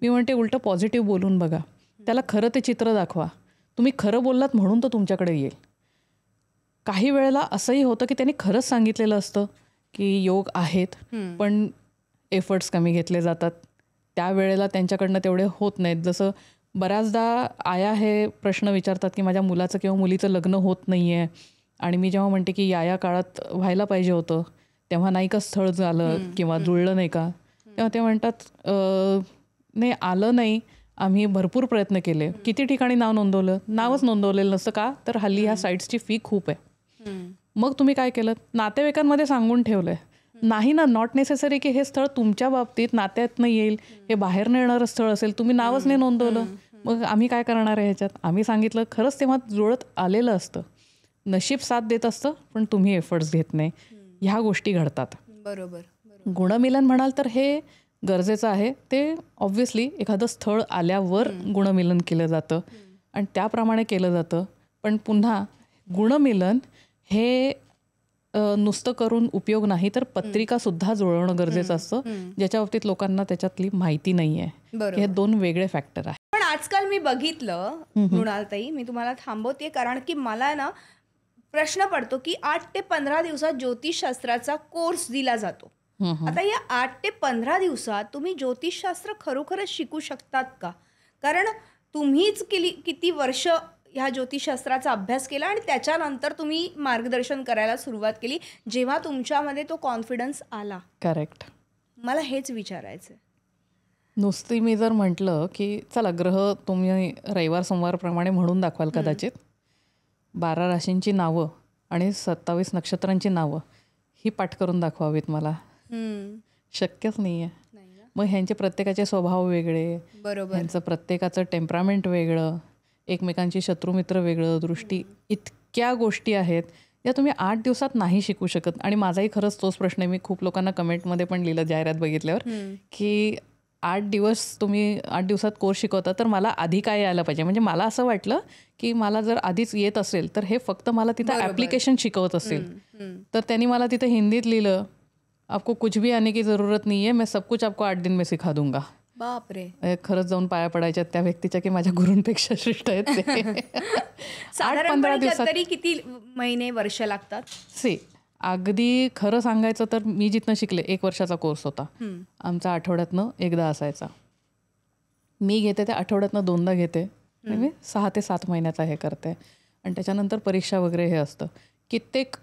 मी म्हणते उलटं पॉझिटिव्ह बोलून बघा, त्याला खरं ते चित्र दाखवा, तुम्ही खरं बोललात म्हणून तो तुमच्याकडे येईल. काही वेळेला असंही होतं की त्यांनी खरंच सांगितलेलं असतं की योग आहेत, पण एफर्ट्स कमी घेतले जातात, त्यावेळेला त्यांच्याकडनं तेवढे होत नाहीत. जसं बऱ्याचदा आया हे प्रश्न विचारतात की माझ्या मुलाचं किंवा मुलीचं लग्न होत नाही आहे, आणि मी जेव्हा म्हणते की या काळात व्हायला पाहिजे होतं तेव्हा नाही का स्थळ झालं किंवा जुळलं नाही का, तेव्हा ते म्हणतात नाही आलं नाही, आम्ही भरपूर प्रयत्न केले, किती ठिकाणी नाव नोंदवलं, नावच नोंदवलेलं नसतं का, तर हल्ली ह्या साईट्सची फी खूप आहे. मग तुम्ही काय केलं, नातेवाईकांमध्ये सांगून ठेवलंय नाही ना, नॉट नेसेसरी की हे स्थळ तुमच्या बाबतीत नात्यातनं येईल, हे बाहेरनं येणारं स्थळ असेल, तुम्ही नावच नाही नोंदवलं, मग आम्ही काय करणार आहे ह्याच्यात. आम्ही सांगितलं खरंच तेव्हा जुळत आलेलं असतं, नशीब साथ देत असतं, पण तुम्ही एफर्ट्स घेत नाही, ह्या गोष्टी घडतात. बरोबर. गुणमिलन म्हणाल तर हे गरजेचं आहे, ते ऑब्व्हियसली एखादं स्थळ आल्यावर गुणमिलन केलं जातं आणि त्याप्रमाणे केलं जातं. पण पुन्हा गुणमिलन हे नुसतं करून उपयोग नाही, तर पत्रिका सुद्धा जुळवणं गरजेचं असतं, ज्याच्या बाबतीत लोकांना त्याच्यातली माहिती नाही आहे. हे 2 वेगळे फॅक्टर आहे. पण आजकाल मी बघितलं मृणालताई, मी तुम्हाला थांबवते कारण की मला ना प्रश्न पडतो की 8 ते 15 दिवसात ज्योतिषशास्त्राचा कोर्स दिला जातो. आता या 8 ते 15 दिवसात तुम्ही ज्योतिषशास्त्र खरोखरच शिकू शकतात का? कारण तुम्हीच किती वर्ष ह्या ज्योतिषशास्त्राचा अभ्यास केला आणि त्याच्यानंतर तुम्ही मार्गदर्शन करायला सुरुवात केली, जेव्हा तुमच्यामध्ये तो कॉन्फिडन्स आला. करेक्ट. मला हेच विचारायचं आहे. नुसती मी जर म्हटलं की चला ग्रह तुम्ही रविवार सोमवारप्रमाणे म्हणून दाखवाल कदाचित, 12 राशींची नावं आणि 27 नक्षत्रांची नावं ही पाठ करून दाखवावीत मला, शक्यच नाही आहे. मग ह्यांचे प्रत्येकाचे स्वभाव वेगळे, बरोबर, ह्यांचं प्रत्येकाचं टेम्परामेंट वेगळं, एकमेकांची शत्रुमित्र वेगळं, दृष्टी, इतक्या गोष्टी आहेत या तुम्ही 8 दिवसात नाही शिकू शकत. आणि माझाही खरंच तोच प्रश्न आहे. मी खूप लोकांना कमेंटमध्ये पण लिहिलं जाहिरात बघितल्यावर की 8 दिवसात कोर्स शिकवता, तर मला आधी काय यायला पाहिजे. म्हणजे मला असं वाटलं की मला जर आधीच येत असेल तर हे फक्त मला तिथं ॲप्लिकेशन शिकवत असेल, तर त्यांनी मला तिथं हिंदीत लिहिलं, आपको कुछ भी आने की जरूरत नहीं है, मैं सब कुछ आपको 8 दिन में सिखा दूंगा. बापरे. खरंच जाऊन पाया पडायच्या त्या व्यक्तीच्या की माझ्या गुरूंपेक्षा श्रेष्ठ आहेत ते. 8-15 दिवसात तरी किती महिने वर्ष लागतात? अगदी खरं सांगायचं तर मी जिथनं शिकले 1 वर्षाचा कोर्स होता. आमचा आठवड्यातनं एकदा असायचा. मी घेते ते आठवड्यातनं 2दा घेते. मी 6 ते 7 महिन्याचा हे करते आणि त्याच्यानंतर परीक्षा वगैरे हे असतं. कित्येक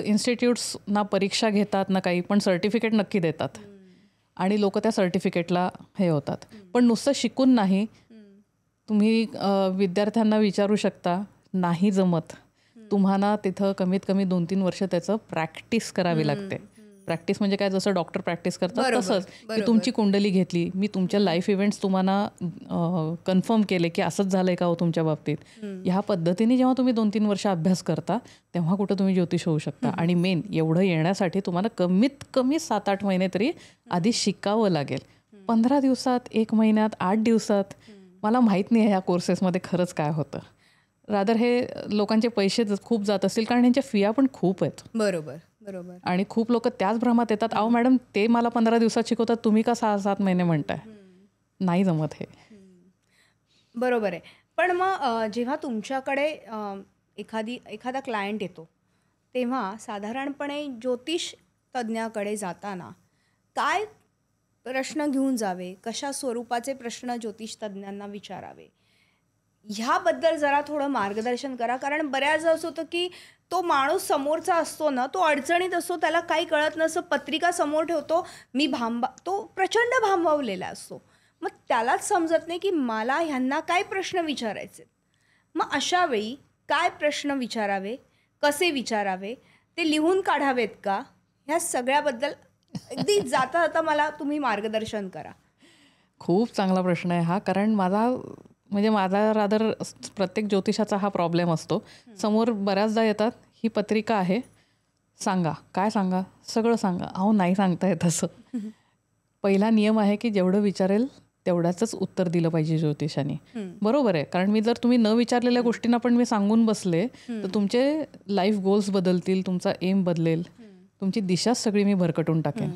इन्स्टिट्यूट्स ना परीक्षा घेतात ना काही, पण सर्टिफिकेट नक्की देतात आणि लोक त्या सर्टिफिकेटला हे होतात. पण नुसतं शिकून नाही, तुम्ही विद्यार्थ्यांना विचारू शकता, नाही जमत तुम्हाला तिथं कमीत कमी 2-3 वर्ष त्याचं प्रॅक्टिस करावी लागते. प्रॅक्टिस म्हणजे काय, जसं डॉक्टर प्रॅक्टिस करतात तसंच की तुमची कुंडली घेतली, मी तुमच्या लाईफ इव्हेंट्स तुम्हाला कन्फर्म केले की असंच झालंय का हो तुमच्या बाबतीत. ह्या पद्धतीने जेव्हा तुम्ही 2-3 वर्ष अभ्यास करता तेव्हा कुठं तुम्ही ज्योतिष होऊ शकता. आणि मेन एवढं येण्यासाठी तुम्हाला कमीत कमी 7-8 महिने तरी आधी शिकावं लागेल. 15 दिवसात, 1 महिन्यात, 8 दिवसात मला माहीत नाही ह्या कोर्सेसमध्ये खरंच काय होतं. रादर हे लोकांचे पैसे खूप जात असतील कारण यांच्या फिया पण खूप आहेत. बरोबर बरोबर. आणि खूप लोक त्याच भ्रमात येतात, अहो मॅडम ते मला 15 दिवसात शिकवतात, तुम्ही का 6-7 महिने म्हणताय. नाही जमत हे. बरोबर आहे. पण मग जेव्हा तुमच्याकडे एखादा क्लायंट येतो तेव्हा साधारणपणे ज्योतिष तज्ज्ञाकडे जाताना काय प्रश्न घेऊन जावे, कशा स्वरूपाचे प्रश्न ज्योतिष तज्ज्ञांना विचारावे, ह्याबद्दल जरा थोडं मार्गदर्शन करा. कारण बऱ्याच असं होतं की तो माणूस समोरचा असतो ना, तो अडचणीत असतो, त्याला काही कळत नसतं, पत्रिका समोर ठेवतो, तो प्रचंड भांबावलेला असतो. मग त्यालाच समजत नाही की मला ह्यांना काय प्रश्न विचारायचे. मग अशा वेळी काय प्रश्न विचारावे, कसे विचारावे, ते लिहून काढावेत का, ह्या सगळ्याबद्दल अगदी जाता जाता मला तुम्ही मार्गदर्शन करा. खूप चांगला प्रश्न आहे हा. कारण माझा रादर प्रत्येक ज्योतिषाचा हा प्रॉब्लेम असतो. समोर बऱ्याचदा येतात, ही पत्रिका आहे, सांगा, काय सांगा, सगळं सांगा. अहो नाही सांगता येत असं. पहिला नियम आहे की जेवढं विचारेल तेवढ्याच उत्तर दिलं पाहिजे ज्योतिषाने. बरोबर आहे. कारण जर तुम्ही न विचारलेल्या गोष्टींना पण मी सांगून बसले तर तुमचे लाईफ गोल्स बदलतील, तुमचा एम बदलेल, तुमची दिशाच सगळी मी भरकटून टाकेन.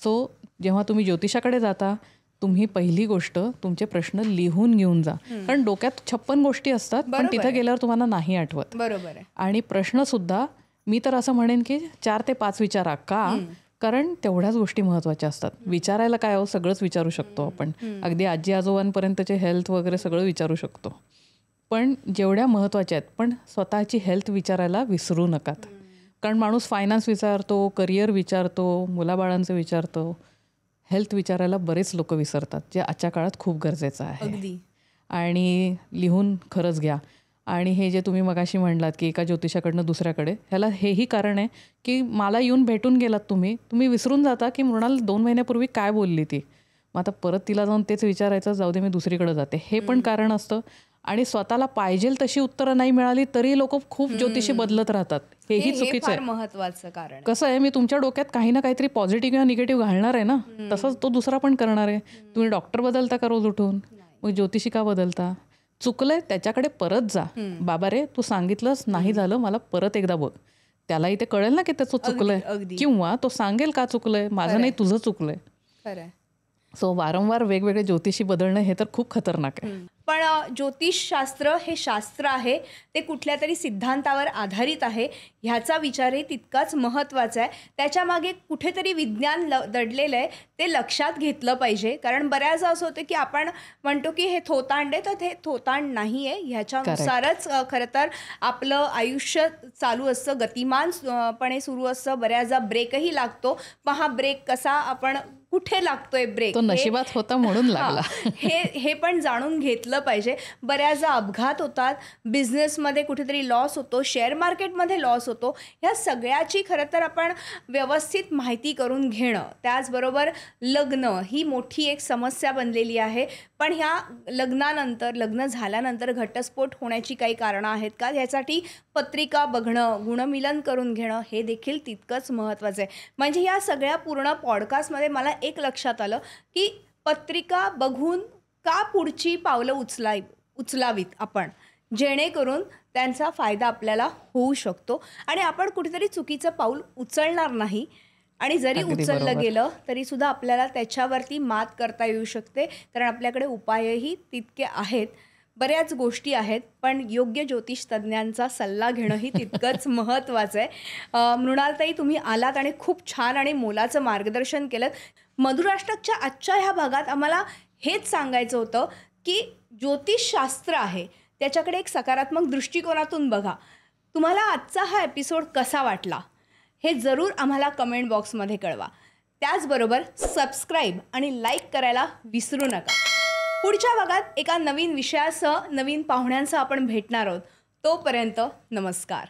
सो जेव्हा तुम्ही ज्योतिषाकडे जाता, तुम्ही पहिली गोष्ट तुमचे प्रश्न लिहून घेऊन जा. कारण डोक्यात 56 गोष्टी असतात, पण तिथं गेल्यावर तुम्हाला नाही आठवत. बरोबर आहे. आणि प्रश्न सुद्धा मी तर असं म्हणेन की 4 ते 5 विचारा. का? कारण तेवढ्याच गोष्टी महत्त्वाच्या असतात. विचारायला काय हो, सगळंच विचारू शकतो आपण. अगदी आजी आजोबांपर्यंतचे हेल्थ वगैरे सगळं विचारू शकतो. पण जेवढ्या महत्त्वाच्या आहेत, पण स्वतःची हेल्थ विचारायला विसरू नकात. कारण माणूस फायनान्स विचारतो, करिअर विचारतो, मुलाबाळांचं विचारतो, हेल्थ विचारायला बरेच लोक विसरतात, जे आजच्या काळात खूप गरजेचं आहे. आणि लिहून खरंच घ्या. आणि हे जे तुम्ही मगाशी म्हणलात की एका ज्योतिषाकडनं दुसऱ्याकडे, ह्याला हेही कारण आहे की मला येऊन भेटून गेलात तुम्ही विसरून जाता की मृणाल 2 महिन्यापूर्वी काय बोलली ती, मग आता परत तिला जाऊन तेच विचारायचं, जाऊ दे मी दुसरीकडे जाते, हे पण कारण असतं. आणि स्वतःला पाहिजेल तशी उत्तरं नाही मिळाली तरी लोक खूप ज्योतिषी बदलत राहतात. हेही चुकीचं आहे. महत्वाचं कारण कसं आहे, मी तुमच्या डोक्यात काही ना काहीतरी पॉझिटिव्ह किंवा निगेटिव्ह घालणार आहे ना, तसंच तो दुसरा पण करणार आहे. तुम्ही डॉक्टर बदलता का रोज उठून, मग ज्योतिषी का बदलता? चुकलंय त्याच्याकडे परत जा. बाबा रे, तू सांगितलंस नाही झालं, मला परत एकदा बघ. त्यालाही ते कळेल ना की त्याचं चुकलंय, किंवा तो सांगेल का चुकलंय, माझं नाही तुझं चुकलंय. खरंय. सो वारंवार वेगवेगळे ज्योतिषी बदलणं हे तर खूप खतरनाक आहे. पण ज्योतिषशास्त्र हे शास्त्र आहे, ते कुठल्या तरी सिद्धांतावर आधारित आहे, ह्याचा विचारही तितकाच महत्त्वाचा आहे. त्याच्यामागे कुठेतरी विज्ञान दडलेलं आहे, ते लक्षात घेतलं पाहिजे. कारण बऱ्याचदा असं होतं की आपण म्हणतो की हे थोतांड आहे, तर ते थोतांड नाही आहे. ह्याच्यानुसारच खरं तर आपलं आयुष्य चालू असतं, गतिमानपणे सुरू असतं. बऱ्याचदा ब्रेकही लागतो. मग हा ब्रेक कसा आपण कुठे लागतोय ब्रेक, तो नशिबात होता म्हणून लागला. हे पण जाणून घेतलं पाहिजे. बऱ्याचदा अपघात होतात, बिझनेसमध्ये कुठेतरी लॉस होतो, शेअर मार्केटमध्ये लॉस होतो. ह्या सगळ्याची खरं तर आपण व्यवस्थित माहिती करून घेणं. त्याचबरोबर लग्न ही मोठी एक समस्या बनलेली आहे. पण ह्या लग्न झाल्यानंतर घटस्फोट होण्याची काही कारणं आहेत का, ह्यासाठी पत्रिका बघणं, गुणमिलन करून घेणं हे देखील तितकंच महत्त्वाचं आहे. म्हणजे या सगळ्या पूर्ण पॉडकास्टमध्ये मला एक लक्षात आलं की पत्रिका बघून का पुढची पावलं उचलावीत आपण, जेणेकरून त्यांचा फायदा आपल्याला होऊ शकतो आणि आपण कुठेतरी चुकीचं पाऊल उचलणार नाही. आणि जरी उचललं गेलं तरी सुद्धा आपल्याला त्याच्यावरती मात करता येऊ शकते, कारण आपल्याकडे उपायही तितके आहेत. बऱ्याच गोष्टी आहेत, पण योग्य ज्योतिष तज्ज्ञांचा सल्ला घेणंही तितकंच महत्त्वाचं आहे. मृणालताई, तुम्ही आलात आणि खूप छान आणि मोलाचं मार्गदर्शन केलं. मधुराष्ट्रच्या आजच्या ह्या भागात आम्हाला हेच सांगायचं होतं की ज्योतिषशास्त्र आहे, त्याच्याकडे एक सकारात्मक दृष्टिकोनातून बघा. तुम्हाला आजचा हा एपिसोड कसा वाटला हे जरूर आम्हाला कमेंट बॉक्समध्ये कळवा. त्याचबरोबर सबस्क्राईब आणि लाईक करायला विसरू नका. पुढच्या भागात एका नवीन विषयासह, नवीन पाहुण्यांसह आपण भेटणार आहोत. तोपर्यंत नमस्कार.